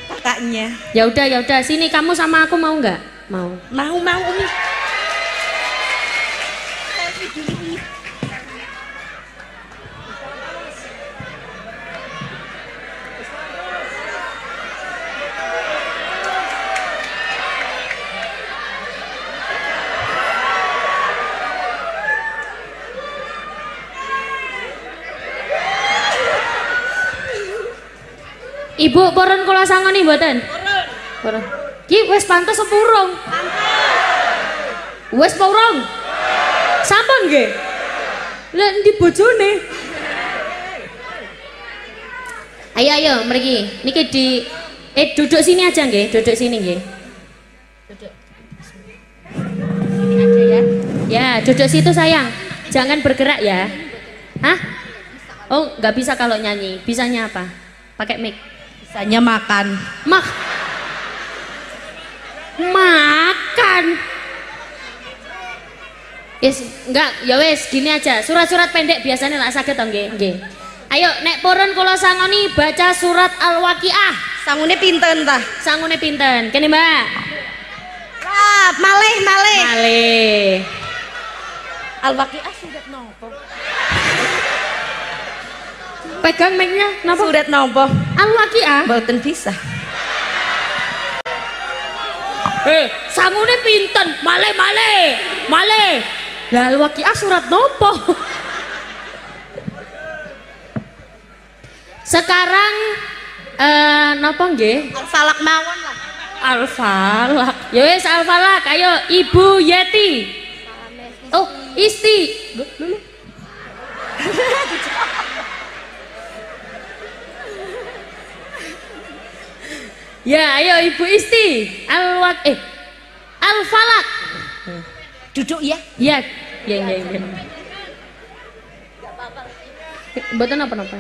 Kakaknya. Ya udah sini kamu sama aku mau nggak? Mau. Mau Umi. Selfie dulu Umi. Ibu poron kula sangoni mboten? Poron. Ki wis pantes apa urung? Wis apa urung? Sampun nggih. Lah endi bojone? Ayo mriki. Niki di duduk sini aja nggih, duduk sini nggih. Duduk. Sini aja ya. Ya, duduk situ sayang. Jangan bergerak ya. Hah? Oh, nggak bisa kalau nyanyi. Bisanya apa? Pakai mic. Bisanya makan. Makan. Yes, enggak, ya wes gini aja. Surat-surat pendek biasanya lah saged to nggih, nggih. Ayo nek purun kula sangoni baca surat Al-Waqiah. Sangune pinten tah? Sangune pinten? Kene, Mbak. Malih. Malih. Al-Waqiah surat nopo? Pegang mic-nya, napa? Surat nopo? Al-Waqiah. Mboten bisa. Sangune pinten? Malih. Lah Al-Waqiah surat nopo? Sekarang napa nggih? Al-Falak mawon lah. Al-Falak. Ya wis Al-Falak, ayo Ibu Yeti. Oh, Isti. Lho. Ya, ayo Ibu Isti. Al-Falak. Duduk ya. Ya. Mboten napa-napa.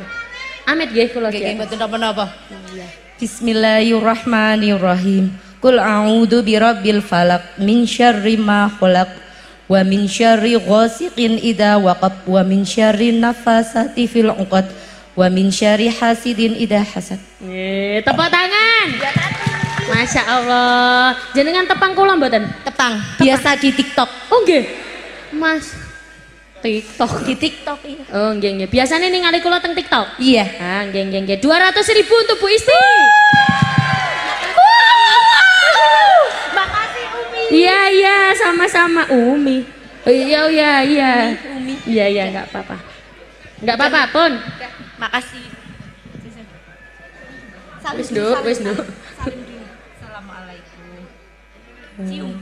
Amit nggih kula Nggih, nggih. mboten napa-napa. Bismillahirrahmanirrahim. Qul a'udzu birabbil falaq min syarri ma khalaq wa min syarri ghasiqin idza waqab wa min syarri nafasati fil 'uqad wa min syarri hasidin idza hasad. Tepuk tangan. Masya Allah. Jenengan tepang kula mboten? Tepang. Biasa di TikTok. Oh nggih. Mas TikTok. Di TikTok iya. Oh nggih. Biasanya ningali kula teng TikTok. Iya. Ah nggih. 200.000 untuk Bu Isti. Makasih Umi. Iya, sama-sama Umi. Oh, iya. Umi. Iya, enggak apa-apa. Enggak apa-apa, Pun. Makasih. Wis, Nduk. Salim dulu. Assalamualaikum. Cium.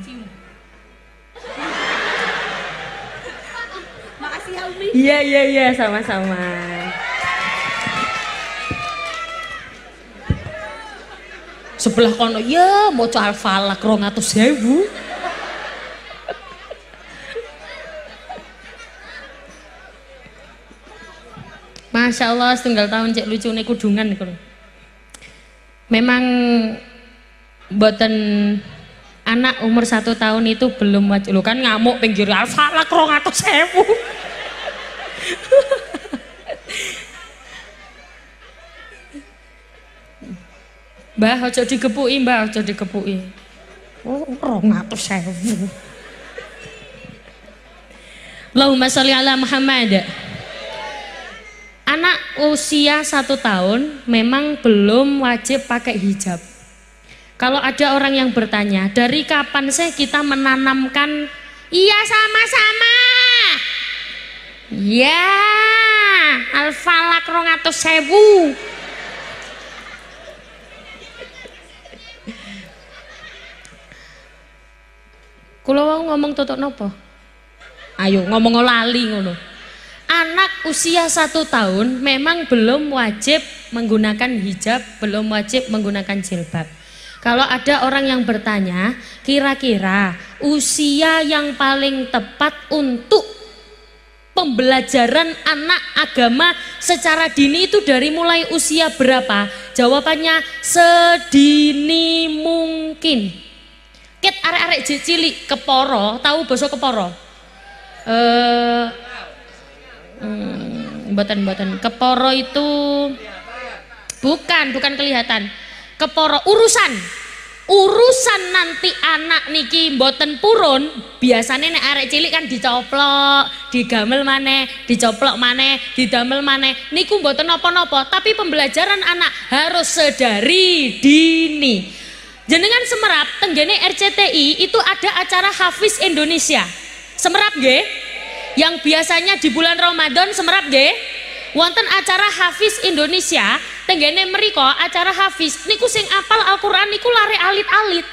Makasih ya Umi. Iya, sama-sama. Sebelah kono ya maca Al-Falaq 200.000. Masya Allah, setunggal tahun cek lucu nih kudungan niku. Memang mboten anak umur 1 tahun itu belum wajib. Lu kan ngamuk pinggir Al-Falaq 200.000. Mbah aja digepuki, Mbah aja digepuki. Oh, 200.000. Allahumma sholli ala Muhammad. Anak usia 1 tahun memang belum wajib pakai hijab. Kalau ada orang yang bertanya, dari kapan sih kita menanamkan? Iya sama-sama. Ya, Al-Falaq 200.000. Kula wau ngomong tutuk napa? Ayo ngomong lali ngono. Anak usia 1 tahun memang belum wajib menggunakan hijab, belum wajib menggunakan jilbab. Kalau ada orang yang bertanya, kira-kira usia yang paling tepat untuk pembelajaran anak agama secara dini itu dari mulai usia berapa? Jawabannya sedini mungkin. Ket arek-arek cilik keporo, tahu basa keporo? Mboten. Keporo itu bukan kelihatan. Keporo urusan nanti anak niki mboten purun. Biasanya nek arek cilik kan dicoplok, digamel maneh, dicoplok maneh, didamel maneh. Niku mboten napa-napa, tapi pembelajaran anak harus sedari dini. Jenengan semerap tenggene RCTI itu ada acara Hafiz Indonesia. Semerap nggih? Yang biasanya di bulan Ramadan semerap nggih? Wonten acara Hafiz Indonesia, tenggene mriko acara Hafiz niku sing apal Al-Qur'an niku lare alit-alit.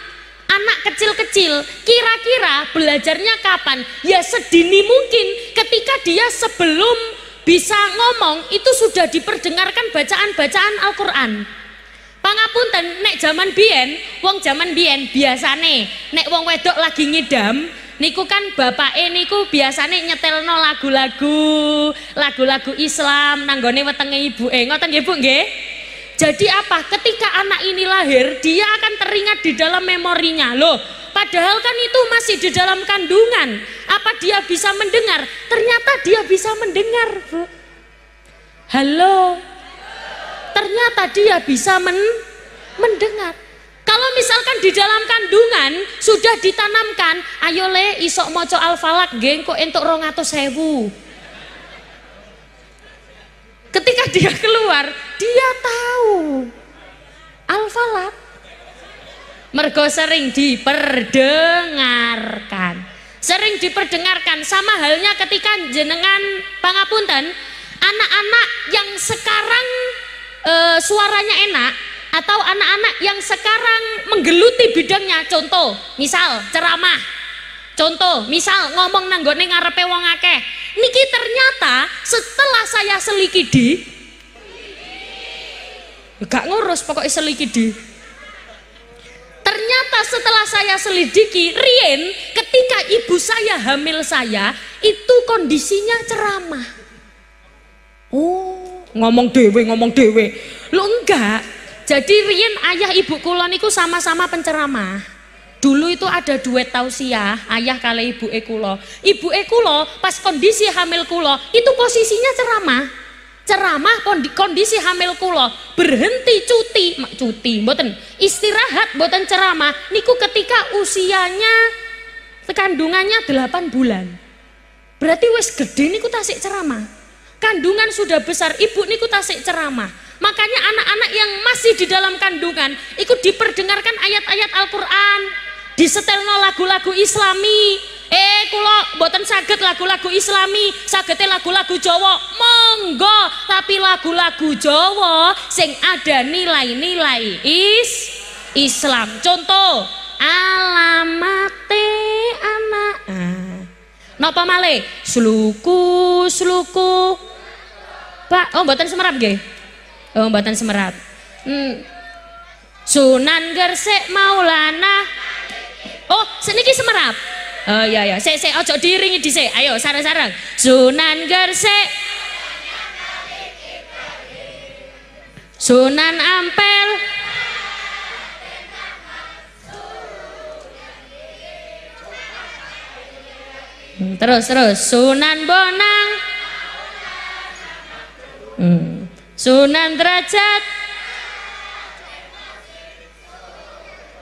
Anak kecil-kecil, kira-kira belajarnya kapan? Ya sedini mungkin, ketika dia sebelum bisa ngomong itu sudah diperdengarkan bacaan-bacaan Al-Qur'an. Pangapunten nek zaman biyen, wong zaman biyen biasane nek wong wedok lagi ngidam niku kan bapake niku biasane nyetelno lagu-lagu Islam nanggone wetenge ibuke. Ngoten nggih Bu nggih? Jadi apa? Ketika anak ini lahir, dia akan teringat di dalam memorinya. Loh, padahal kan itu masih di dalam kandungan. Apa dia bisa mendengar? Ternyata dia bisa mendengar, Bu. Halo. Ternyata dia bisa mendengar. Kalau misalkan di dalam kandungan sudah ditanamkan, ayo le isok moco al-falak nggih kok entuk 200.000. Ketika dia keluar, dia tahu al-falak. Mergo sering diperdengarkan. Sering diperdengarkan, sama halnya ketika jenengan pangapunten, anak-anak yang sekarang suaranya enak atau anak-anak yang sekarang menggeluti bidangnya, contoh misal ceramah, contoh misal ngomong nanggone ngarepe wong akeh, niki ternyata setelah saya selikidi gak ngurus pokoknya selikidi, ternyata setelah saya selidiki riyen ketika ibu saya hamil saya itu kondisinya ceramah. Oh, ngomong dewe lo enggak. Jadi riyen ayah ibu kula niku sama-sama penceramah. Dulu itu ada duet tausiah ayah kali ibu kula. Ibu kula pas kondisi hamil kula itu posisinya ceramah kondisi hamil kula berhenti cuti mboten istirahat mboten ceramah niku ketika usianya kandungannya 8 bulan. Berarti wis gede niku tasik ceramah. Kandungan sudah besar, ibu niku tasik ceramah. Makanya anak-anak yang masih di dalam kandungan ikut diperdengarkan ayat-ayat Al-Qur'an, disetelno lagu-lagu Islami. Kula mboten saged lagu-lagu Islami, sagete lagu-lagu Jawa. Monggo, tapi lagu-lagu Jawa sing ada nilai-nilai Islam. Contoh, alamate anak. Napa malih? Sluku. Pak, oh mboten semerap nggih. Oh mboten semerap. Sunan Gresik Maulana. Oh, seniki semerap. Oh iya. Sik ojo diiringi dhisik. Ayo sareng-sareng. Sunan Gresik. Sunan Ampel. Terus Sunan Bonang. Sunan Derajat.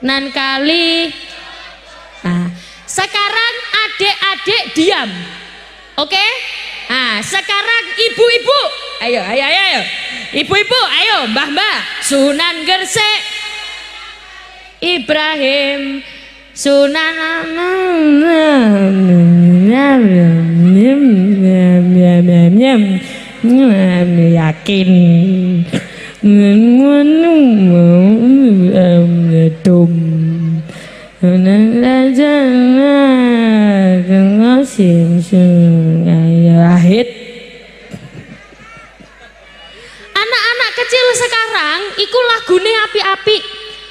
Nan Kali. Nah, sekarang adik-adik diam. Oke? Nah, sekarang ibu-ibu. Ayo. Ibu-ibu, ayo, mbah-mbah. Sunan Gresik. Ibrahim. Sunan yakin dum Ahit. Anak-anak kecil sekarang iku lagune api-api.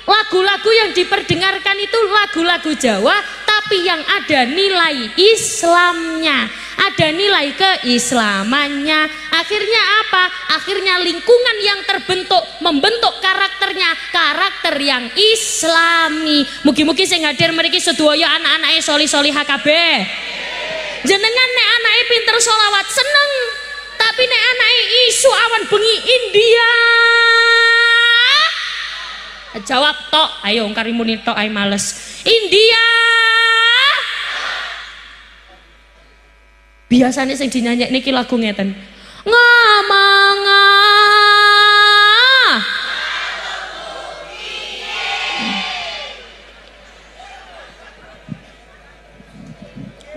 Lagu-lagu yang diperdengarkan itu lagu-lagu Jawa, tapi yang ada nilai Islamnya, ada nilai keislamannya. Akhirnya apa? Akhirnya lingkungan yang terbentuk membentuk karakternya, karakter yang Islami. Mugi-mugi sing hadir mriki sedaya anak-anake soli-solihah kabeh. Jenengan nek anake pinter sholawat seneng, tapi nek anake isu awan bengi India. Jawab tok, ayo karimuni tok ae males. India. Biasanya sing dinyanyi niki lagu ngeten. Ngamanga.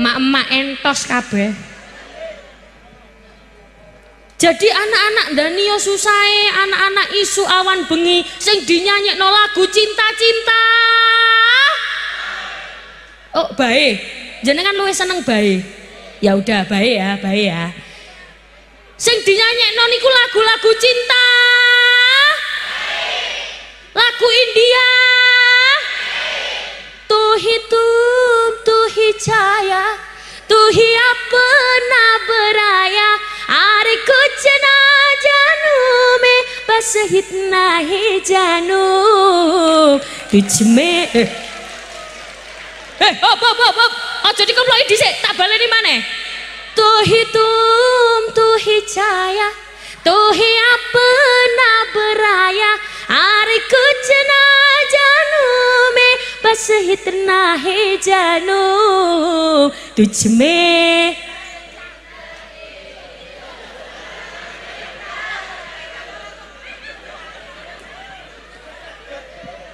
Mak-mak entos kabeh. Jadi anak-anak Danio susahe, anak-anak isu awan bengi sing dinyanyekno lagu cinta-cinta. Oh, bae. Jenengan luwih seneng bae. Ya udah bae ya, bae ya. Sing dinyanyekno niku lagu-lagu cinta. Lagu India. Tuhi cahaya, tuhi apna beraya. Are kuch na janu mein bas itna hi janu tuj mein hop aja dikemploki dhisik tak baleni maneh. Tuhi cahaya, tuhi apna beraya. Are kuch na janu mein bas itna hi janu tuj mein.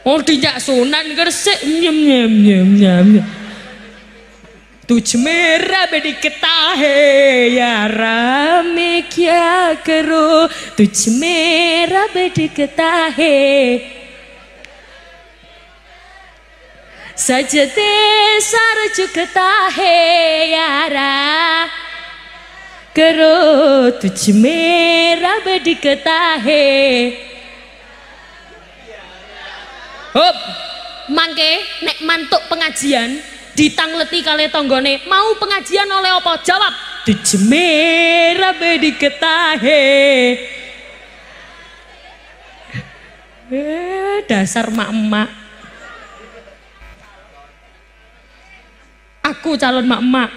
Oh tidak Sunan Gresik nyem. Tuj merah bedikta hai yara me kya karo. Tuj merah bedikta hai sajde sar chukta hai yara karo. Tuj merah bedikta hai. Hop, mangke nek mantuk pengajian ditangleti kali tonggone mau pengajian oleh apa? Jawab. Dijemera bedi ketahe. Dasar mak-emak. Aku calon mak-emak.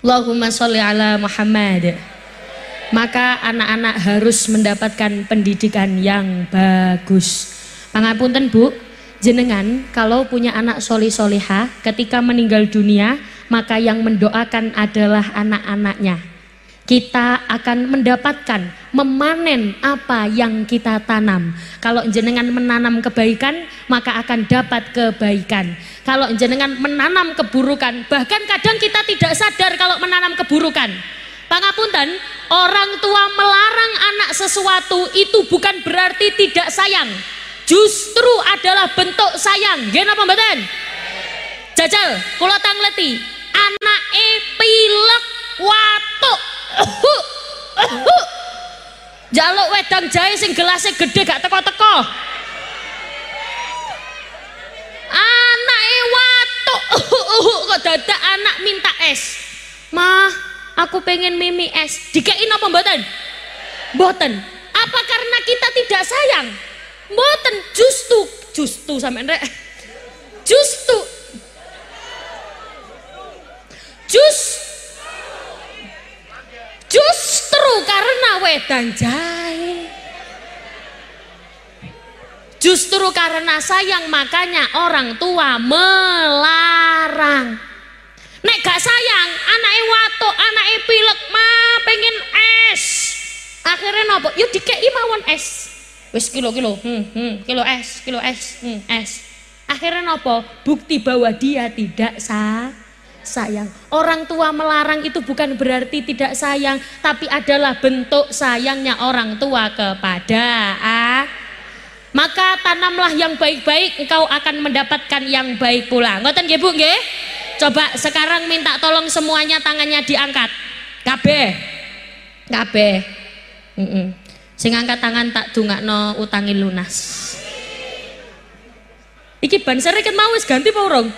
Allahumma sholli ala Muhammad. Maka anak-anak harus mendapatkan pendidikan yang bagus. Pangapunten Bu, jenengan kalau punya anak solih-solihah ketika meninggal dunia, maka yang mendoakan adalah anak-anaknya. Kita akan mendapatkan, memanen apa yang kita tanam. Kalau jenengan menanam kebaikan, maka akan dapat kebaikan. Kalau jenengan menanam keburukan, bahkan kadang kita tidak sadar kalau menanam keburukan. Pangapunten, orang tua melarang anak sesuatu itu bukan berarti tidak sayang. Justru adalah bentuk sayang. Nggih napa mboten? Jajal, kula tangleti, anake pilek watuk. Jaluk wedang jahe sing gelasnya gede gak teko-teko. Anake watuk. Kok dadak anak minta es. Mah, aku pengen mimi es. Dikei napa mboten? Mboten. Apa karena kita tidak sayang? Mboten, justu sampean rek. Justru karena wedang jahe. Justru karena sayang makanya orang tua melarang. Nek gak sayang, anake watuk, anake pilek, mah pengen es. Akhirnya nopo? Yuk dikei mawon es. Wis kilo es. Akhirnya nopo? Bukti bahwa dia tidak sayang. Orang tua melarang itu bukan berarti tidak sayang, tapi adalah bentuk sayangnya orang tua kepada Maka tanamlah yang baik-baik, engkau akan mendapatkan yang baik pula. Ngoten nggih Bu nggih? Coba sekarang minta tolong semuanya tangannya diangkat. Kabeh. Kabeh. Sing angkat tangan tak dungakno utangi lunas. Iki ban sereket mau wis ganti apa urung?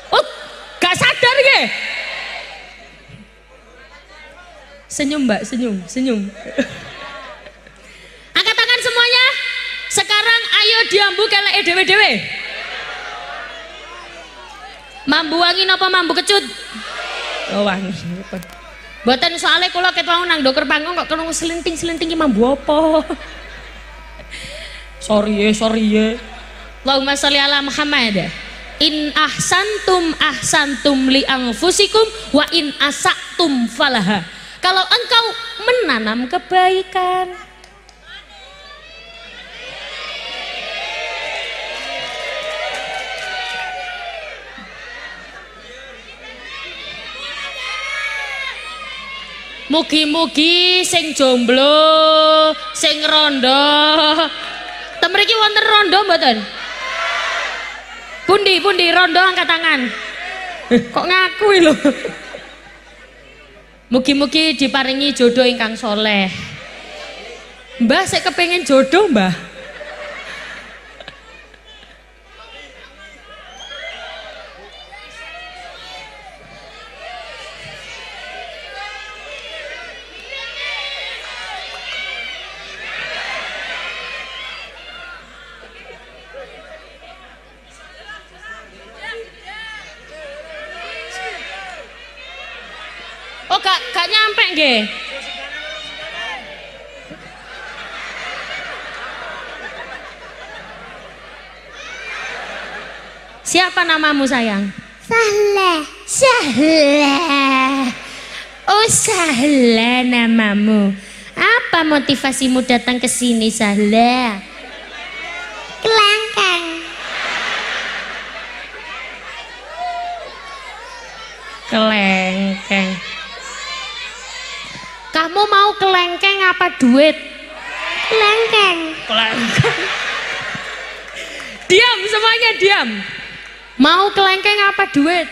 Oh, gak sadar ya? Senyum Mbak, senyum, senyum. Angkat tangan semuanya. Sekarang ayo diambu keleke dewe-dewe. Mambu wangi napa mambu kecut? Oh wangi. Mboten soalnya kula ket wau nang ndoker panggung kok krungu selinting-selinting iki mambu apa? Sorry ya. Allahumma sholli ala Muhammad. In ahsantum li anfusikum wa in asatum falaha. Kalau engkau menanam kebaikan, mugi-mugi sing jomblo, sing rondo. Temriki wonten rondo mboten? Pundi rondo angkat tangan. Kok ngaku lho. Mugi-mugi diparingi jodoh ingkang soleh. Mbah sik kepengin jodoh, Mbah. Oh gak nyampe nggih. Siapa namamu sayang? Sahleh. Sahleh. Oh Sahleh namamu. Apa motivasimu datang ke sini Sahleh? Kelangkang. Kelengkeng. Kamu mau kelengkeng apa duit? Kelangkang. Kelengkeng. Diam semuanya diam. Mau kelengkeng apa duit?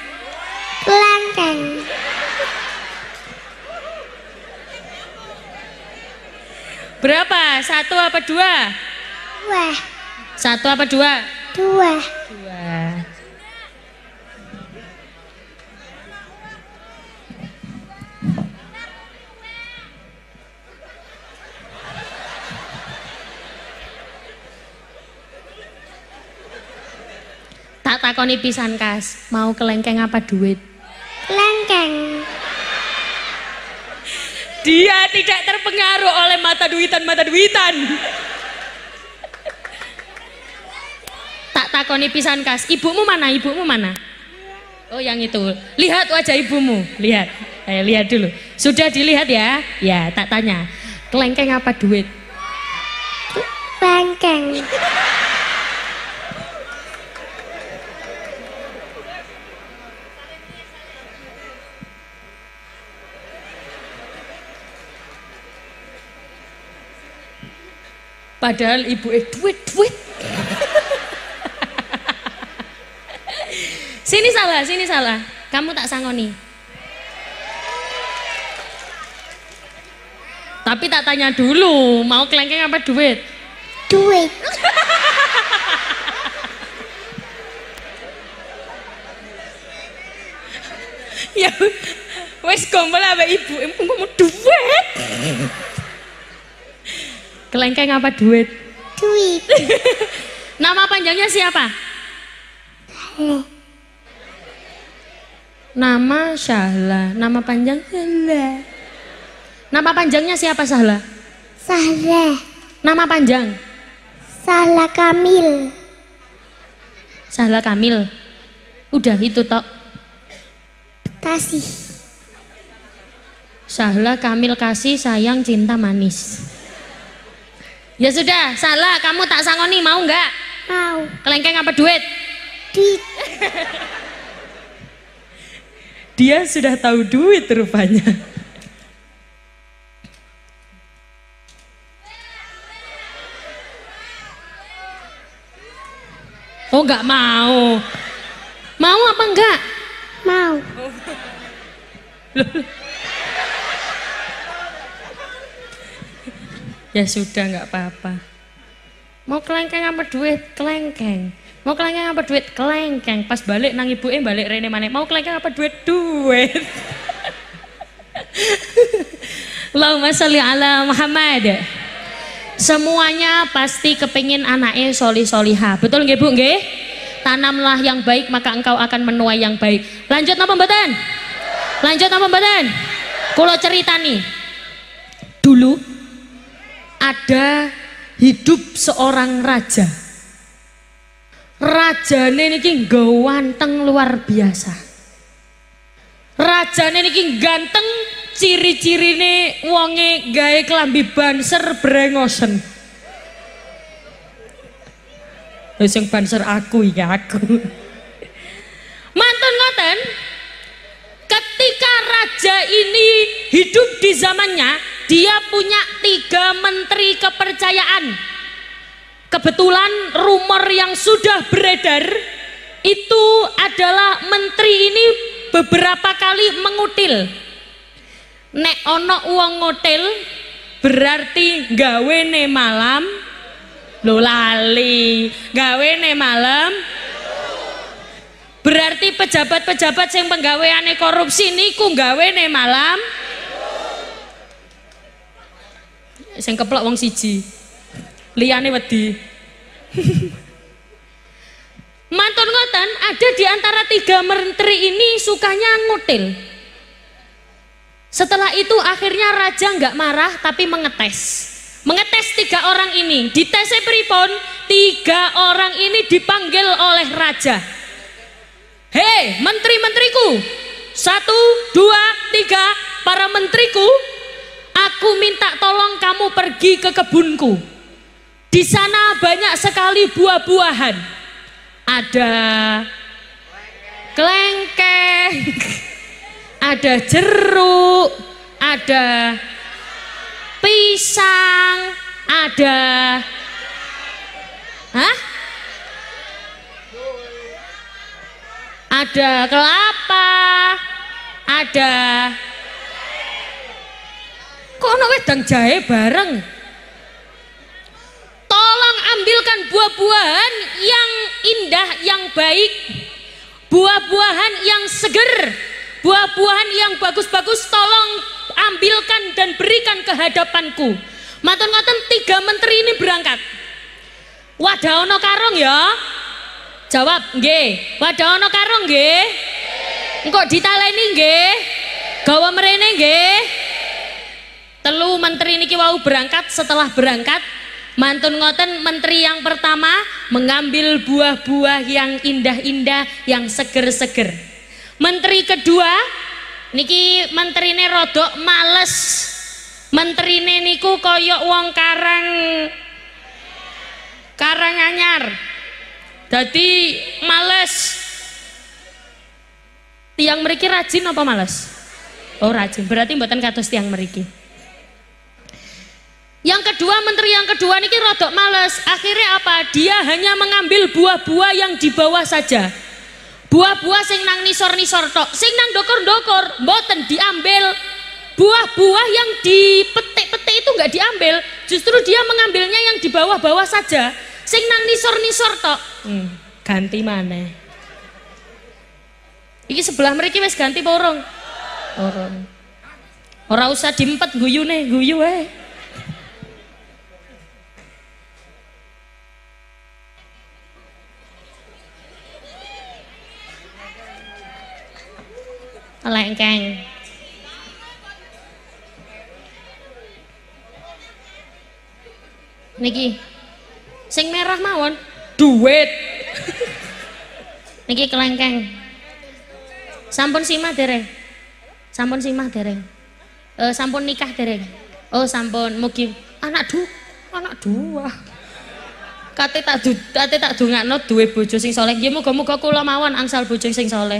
Kelangkang. Berapa? 1 apa 2? 2. 1 apa 2? 2. 2. Tak takoni pisan Kas, mau kelengkeng apa duit? Kelangkang. Dia tidak terpengaruh oleh mata duitan. Tak takoni pisan Kas, ibumu mana? Oh yang itu, lihat wajah ibumu, lihat. Ayo lihat dulu, sudah dilihat ya? Ya tak tanya, kelengkeng apa duit? Kelangkang. Padahal ibu duit. Sini salah. Kamu tak sangoni. Tapi tak tanya dulu, mau kelengkeng apa duit? Duit. Ya, wes gombal ambek ibu, ngomong duit. Kelengkeng apa duit? Duit. Nama panjangnya siapa? Nama Syahla. Nama panjang Syahla. Nama panjangnya siapa Syahla? Sahleh. Nama panjang? Sahla Kamil. Syahla Kamil. Udah itu tok. Kasih. Syahla Kamil kasih sayang cinta manis. Ya sudah, salah. Kamu tak sangoni, mau nggak? Mau. Kelengkeng apa duit? Duit. Dia sudah tahu duit rupanya. Oh nggak mau. Mau apa enggak? Mau. Ya sudah nggak apa-apa. Mau kelengkeng apa duit? Kelengkeng. Mau kelengkeng apa duit? Kelengkeng. Pas balik nang ibuke balik rene maneh. Mau kelengkeng apa duit? Duit. Allahumma sholli ala Muhammad. Semuanya pasti kepingin anaknya solih-solihah. Betul nggih Bu nggih? Tanamlah yang baik maka engkau akan menuai yang baik. Lanjut napa mboten? Lanjut napa mboten? Kula ceritani. Dulu ada hidup seorang raja. Rajane niki ganteng luar biasa. Rajane niki ganteng, ciri-cirine wonge gawe klambi banser brengosen. Sing banser aku iki aku. Mantun ngoten, ketika raja ini hidup di zamannya, dia punya 3 menteri kepercayaan. Kebetulan rumor yang sudah beredar itu adalah menteri ini beberapa kali mengutil. Nek ono uang ngutil berarti gawene malam. Lho lali, gawene malam. Berarti pejabat-pejabat yang penggaweane korupsi niku gawene malam. Sing keplok wong siji. Liyane wedi. Mantun ngoten, ada di antara 3 menteri ini sukanya ngutil. Setelah itu akhirnya raja nggak marah tapi mengetes. Mengetes 3 orang ini. Ditesnya pripun? 3 orang ini dipanggil oleh raja. Hei menteri-menteriku, 1, 2, 3, para menteriku, aku minta tolong kamu pergi ke kebunku. Di sana banyak sekali buah-buahan. Ada kelengkeng, ada jeruk, ada pisang, ada ada kelapa, ada kok ono wedang jahe bareng. Tolong ambilkan buah-buahan yang indah, yang baik, buah-buahan yang seger, buah-buahan yang bagus-bagus, tolong ambilkan dan berikan ke hadapanku. Mantun ngoten 3 menteri ini berangkat. Wadah ono karung ya? Jawab nggih. Wadah ono karung nggih? Engko ditaleni nggih? Gawa mrene nggih? 3 menteri niki wau berangkat. Setelah berangkat, mantun ngoten menteri yang pertama mengambil buah-buah yang indah-indah, yang seger-seger. Menteri kedua niki menterine rodok males. Menterine niku koyok wong karang anyar. Dadi males. Tiang mriki rajin apa males? Oh rajin, berarti mboten kados tiang mriki. Yang kedua, menteri yang kedua niki rodok males. Akhirnya apa? Dia hanya mengambil buah-buah yang di bawah saja. Buah-buah sing nang nisor-nisor tok, sing nang dokor-dokor mboten diambil. Buah-buah yang dipetik-petik itu nggak diambil, justru dia mengambilnya yang di bawah-bawah saja. Sing nang nisor-nisor tok. Ganti maneh. Iki sebelah mriki wis ganti apa urung? Urung. Ora usah diempet guyune, guyu wae. Lengkeng. Niki sing merah mawon duit. Niki kelengkeng. Sampun simah dereng? Sampun simah dereng? Sampun nikah dereng? Oh sampun. Mugi anak 2. Kate tak dongakno duwe bojo sing saleh. Nggih muga-muga kula mawon angsal bojo sing saleh.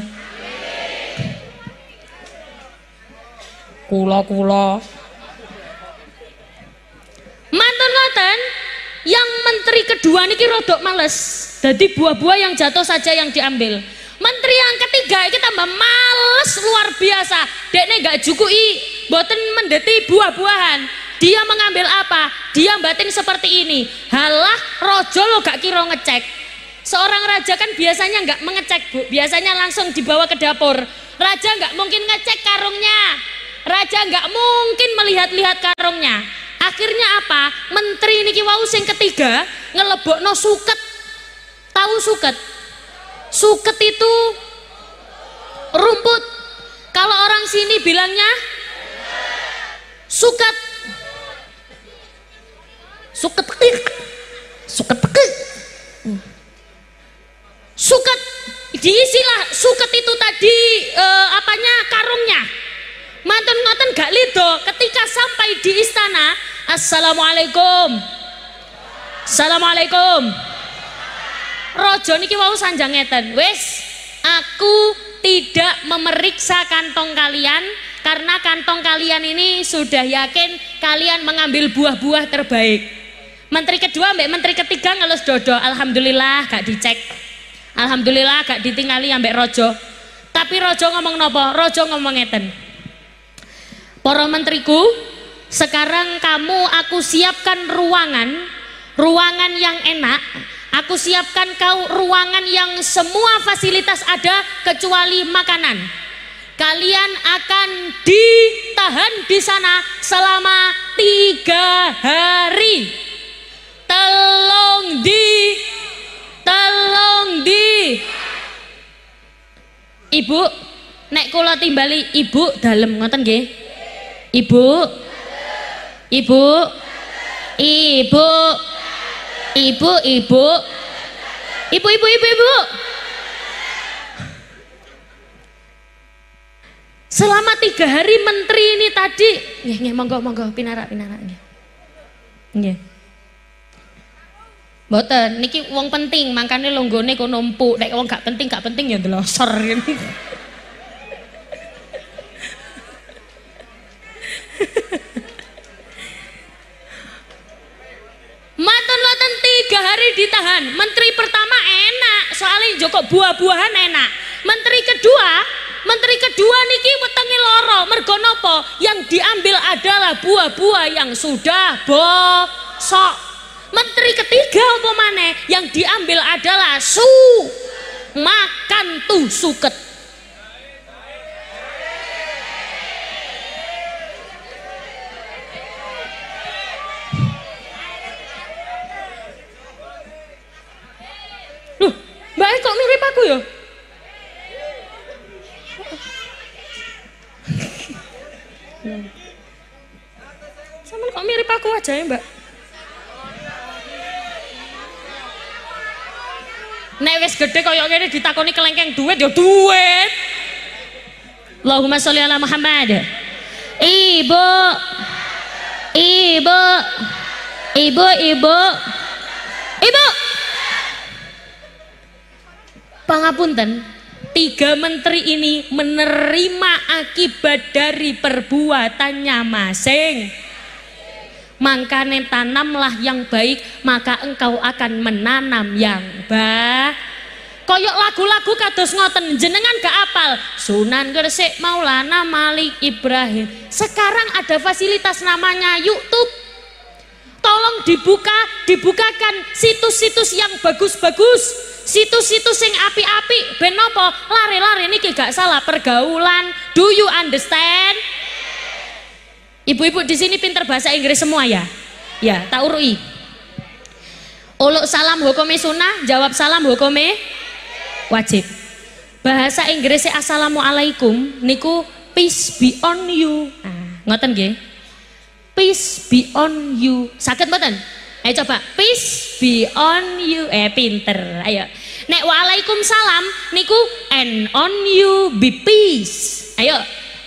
Kula mantun ngoten, yang menteri kedua niki rodok males. Jadi buah-buah yang jatuh saja yang diambil. Menteri ketiga iki tambah males luar biasa. Dekne gak jukui, boten mendeti buah-buahan. Dia mengambil apa? Dia batin seperti ini. Halah rojo lo gak kira ngecek. Seorang raja kan biasanya nggak mengecek, Bu. Biasanya langsung dibawa ke dapur. Raja nggak mungkin ngecek karungnya. Raja nggak mungkin melihat-lihat karungnya. Akhirnya apa? Menteri niki wau sing ketiga ngelebokno suket. Tahu suket? Suket itu rumput. Kalau orang sini bilangnya suket. Suket tekik. Suket tekik. Suket diisilah suket itu tadi apanya karungnya. Manten ngoten gak lido ketika sampai di istana. Assalamualaikum. Assalamualaikum. Rojo niki wau sanjang ngeten. Wis, aku tidak memeriksa kantong kalian karena kantong kalian ini sudah yakin kalian mengambil buah-buah terbaik. Menteri kedua mbak menteri ketiga ngelus dodo. Alhamdulillah gak dicek. Alhamdulillah gak ditingali ambek Rojo. Tapi Rojo ngomong nopo? Rojo ngomong ngeten. Para menteriku, sekarang kamu aku siapkan ruangan yang enak. Aku siapkan kau ruangan yang semua fasilitas ada kecuali makanan. Kalian akan ditahan di sana selama 3 hari. Tolong Ibu, nek kula timbali ibu dalem ngoten nggih. Ibu. Selama 3 hari menteri ini tadi, nggih monggo pinarak nggih. Nggih. Mboten, niki wong penting, makane longgone kono empuk. Nek wong gak penting ya ndelosor ngene. Manten 3 hari ditahan. Menteri pertama enak, soalnya joko buah-buahan enak. Menteri kedua niki wetenge loro. Mergo napa? Yang diambil adalah buah-buah yang sudah bosok. Menteri ketiga apa maneh? Yang diambil adalah makan tuh suket. Loh, Mbak kok mirip aku ya? Sama kok mirip aku aja ya, Mbak? Nek wis gede koyo ngene ditakoni kelengkeng duit ya duit. Allahumma sholli ala Muhammad. Ibu. Pangapunten, 3 menteri ini menerima akibat dari perbuatannya masing. Makanya tanamlah yang baik, maka engkau akan menanam yang baik. Koyok lagu-lagu kados ngoten, jenengan gak apal Sunan Gresik Maulana Malik Ibrahim. Sekarang ada fasilitas namanya YouTube. Tolong dibukakan situs-situs yang bagus-bagus, situs-situs yang api-api. Ben nopo lari-lari niki gak salah pergaulan. Do you understand? Ibu-ibu di sini pinter bahasa Inggris semua ya? Ya, tak urui. Uluk salam hukume sunnah, jawab salam hukume wajib. Bahasa Inggrisnya assalamualaikum niku peace be on you. Ngoten nggih? Peace be on you. Saged mboten? Ayo coba, peace be on you. Pinter. Ayo. Nek waalaikumsalam niku and on you be peace. Ayo.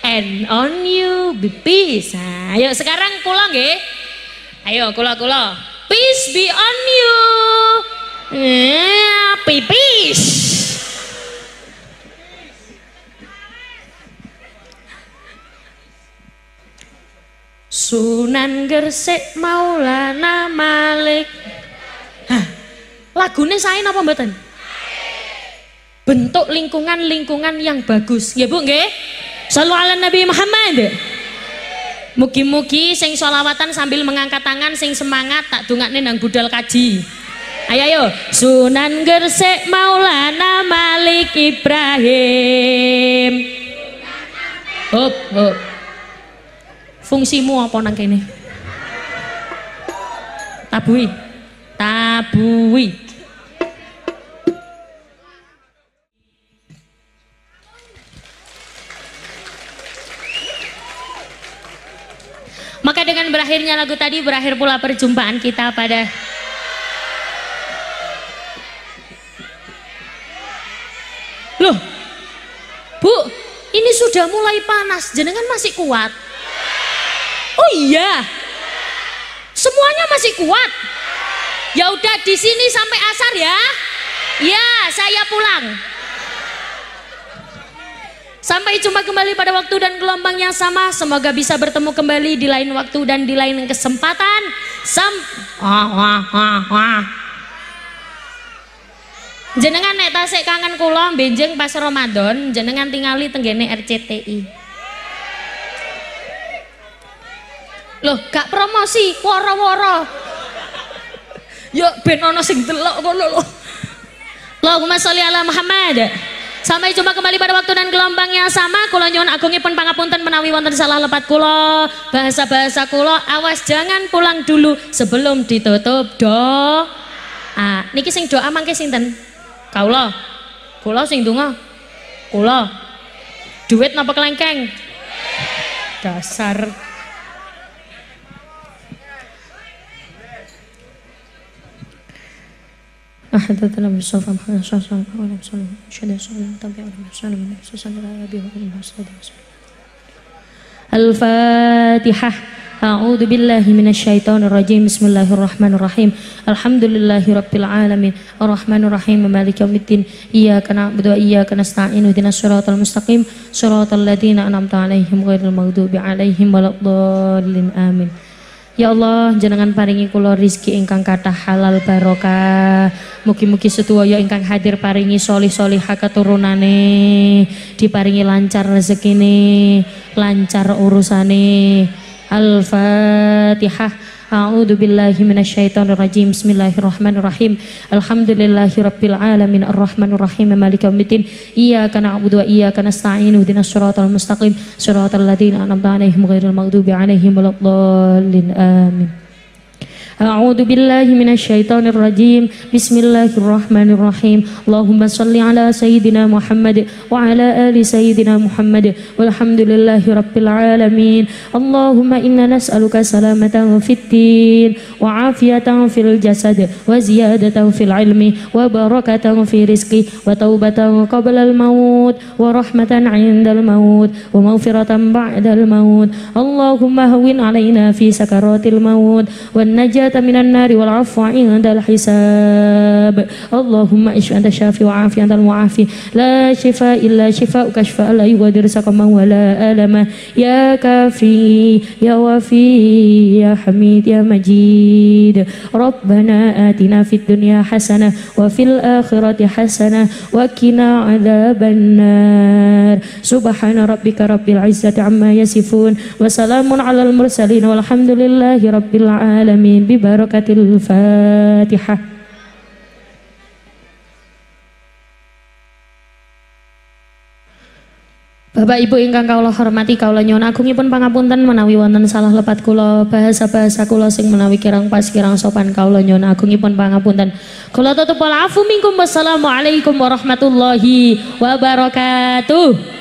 And on you be peace. Ayo sekarang kula nggih. Ayo kula. Peace be on you. Be peace. Sunan Gresik Maulana Malik. Lagune sae napa mboten? bentuk lingkungan yang bagus. Ya Bu nggih? Shallu ala Nabi Muhammad. Mugi-mugi sing sholawatan sambil mengangkat tangan sing semangat tak dongakne nang budal kaji. Ayo Sunan Gresik Maulana Malik Ibrahim. Hop. Fungsimu apa nang kene? Tabui. Maka dengan berakhirnya lagu tadi berakhir pula perjumpaan kita pada Loh, Bu, ini sudah mulai panas, jenengan masih kuat? Oh iya, semuanya masih kuat. Ya udah di sini sampai asar ya. Ya, saya pulang. Sampai jumpa kembali pada waktu dan gelombang yang sama. Semoga bisa bertemu kembali di lain waktu dan di lain kesempatan. Jenengan nek tasik kangen kula benjing pas Ramadan, jenengan tingali tenggene RCTI. Loh, gak promosi, woro-woro. Yo ben ono sing delok ngono lho. Allahumma sholli ala Muhammad. Sampai jumpa kembali pada waktu dan gelombang yang sama. Kula nyuwun agungipun pangapunten menawi wonten salah lepat kula, bahasa-bahasa kula, awas jangan pulang dulu sebelum ditutup doa. Niki sing doa mangke sinten? Kaula. Kula sing donga. Kula. Duit napa kelengkeng? Dasar. Al-Fatihah. A'udzu billahi minasyaitonir rajim. Bismillahirrahmanirrahim. Alhamdulillahi rabbil alamin. Arrahmanir rahim. Maliki yaumiddin. Iyyaka na'budu wa iyyaka nasta'in. Ihdinas siratal mustaqim. Siratal ladzina an'amta 'alaihim ghairil maghdubi 'alaihim waladdallin. Amin. Ya Allah, jenengan paringi kula rizki ingkang kathah halal barokah. Mugi-mugi sedaya ingkang hadir paringi solih-solihah keturunane, diparingi lancar rezekine, lancar urusane. Al-Fatihah. A'udzu billahi minasyaitonir rajim. Bismillahirrahmanirrahim. Alhamdulillahirabbil alamin arrahmanir rahim maliki yaumiddin. Iyyaka na'budu wa iyyaka nasta'in. Ihdinas siratal mustaqim. Siratal ladzina an'amta 'alaihim ghairil maghdubi 'alaihim waladdallin. Amin. A'udzu billahi minasyaitonir rajim. Bismillahirrahmanirrahim. Allahumma shalli ala sayyidina Muhammad wa ala ali sayyidina Muhammad walhamdulillahi rabbil alamin. Allahumma inna nas'aluka salamatan fid din wa afiyatan fil jasad wa ziyadatan fil ilmi wa barakatan fi rizqi wa taubatan qabla al maut wa rahmatan 'indal maut wa maghfiratan ba'dal maut. Allahumma hawwin 'alaina fi sakaratil maut wan najat minan nari wal afwa indal hisab. Allahumma ishfi anta syafi wa afi antal muafi la shifa illa shifauka shifaa la yughadiru saqaman wa la alama ya kafi ya wafi ya hamid ya majid. Rabbana atina fid dunya hasanah wa fil akhirati hasanah wa qina adzabannar. Subhana rabbika rabbil izzati amma yasifun wa salamun alal mursalin walhamdulillahi rabbil alamin. Barakatil Fatihah. Bapak Ibu ingkang kawula hormati, kawula nyuwun agungipun pangapunten menawi wonten salah lepat kula, bahasa-bahasa kula sing menawi kirang pas kirang sopan, kawula nyuwun agungipun pangapunten. Kula tutup wal afu minkum. Wassalamualaikum warahmatullahi wabarakatuh.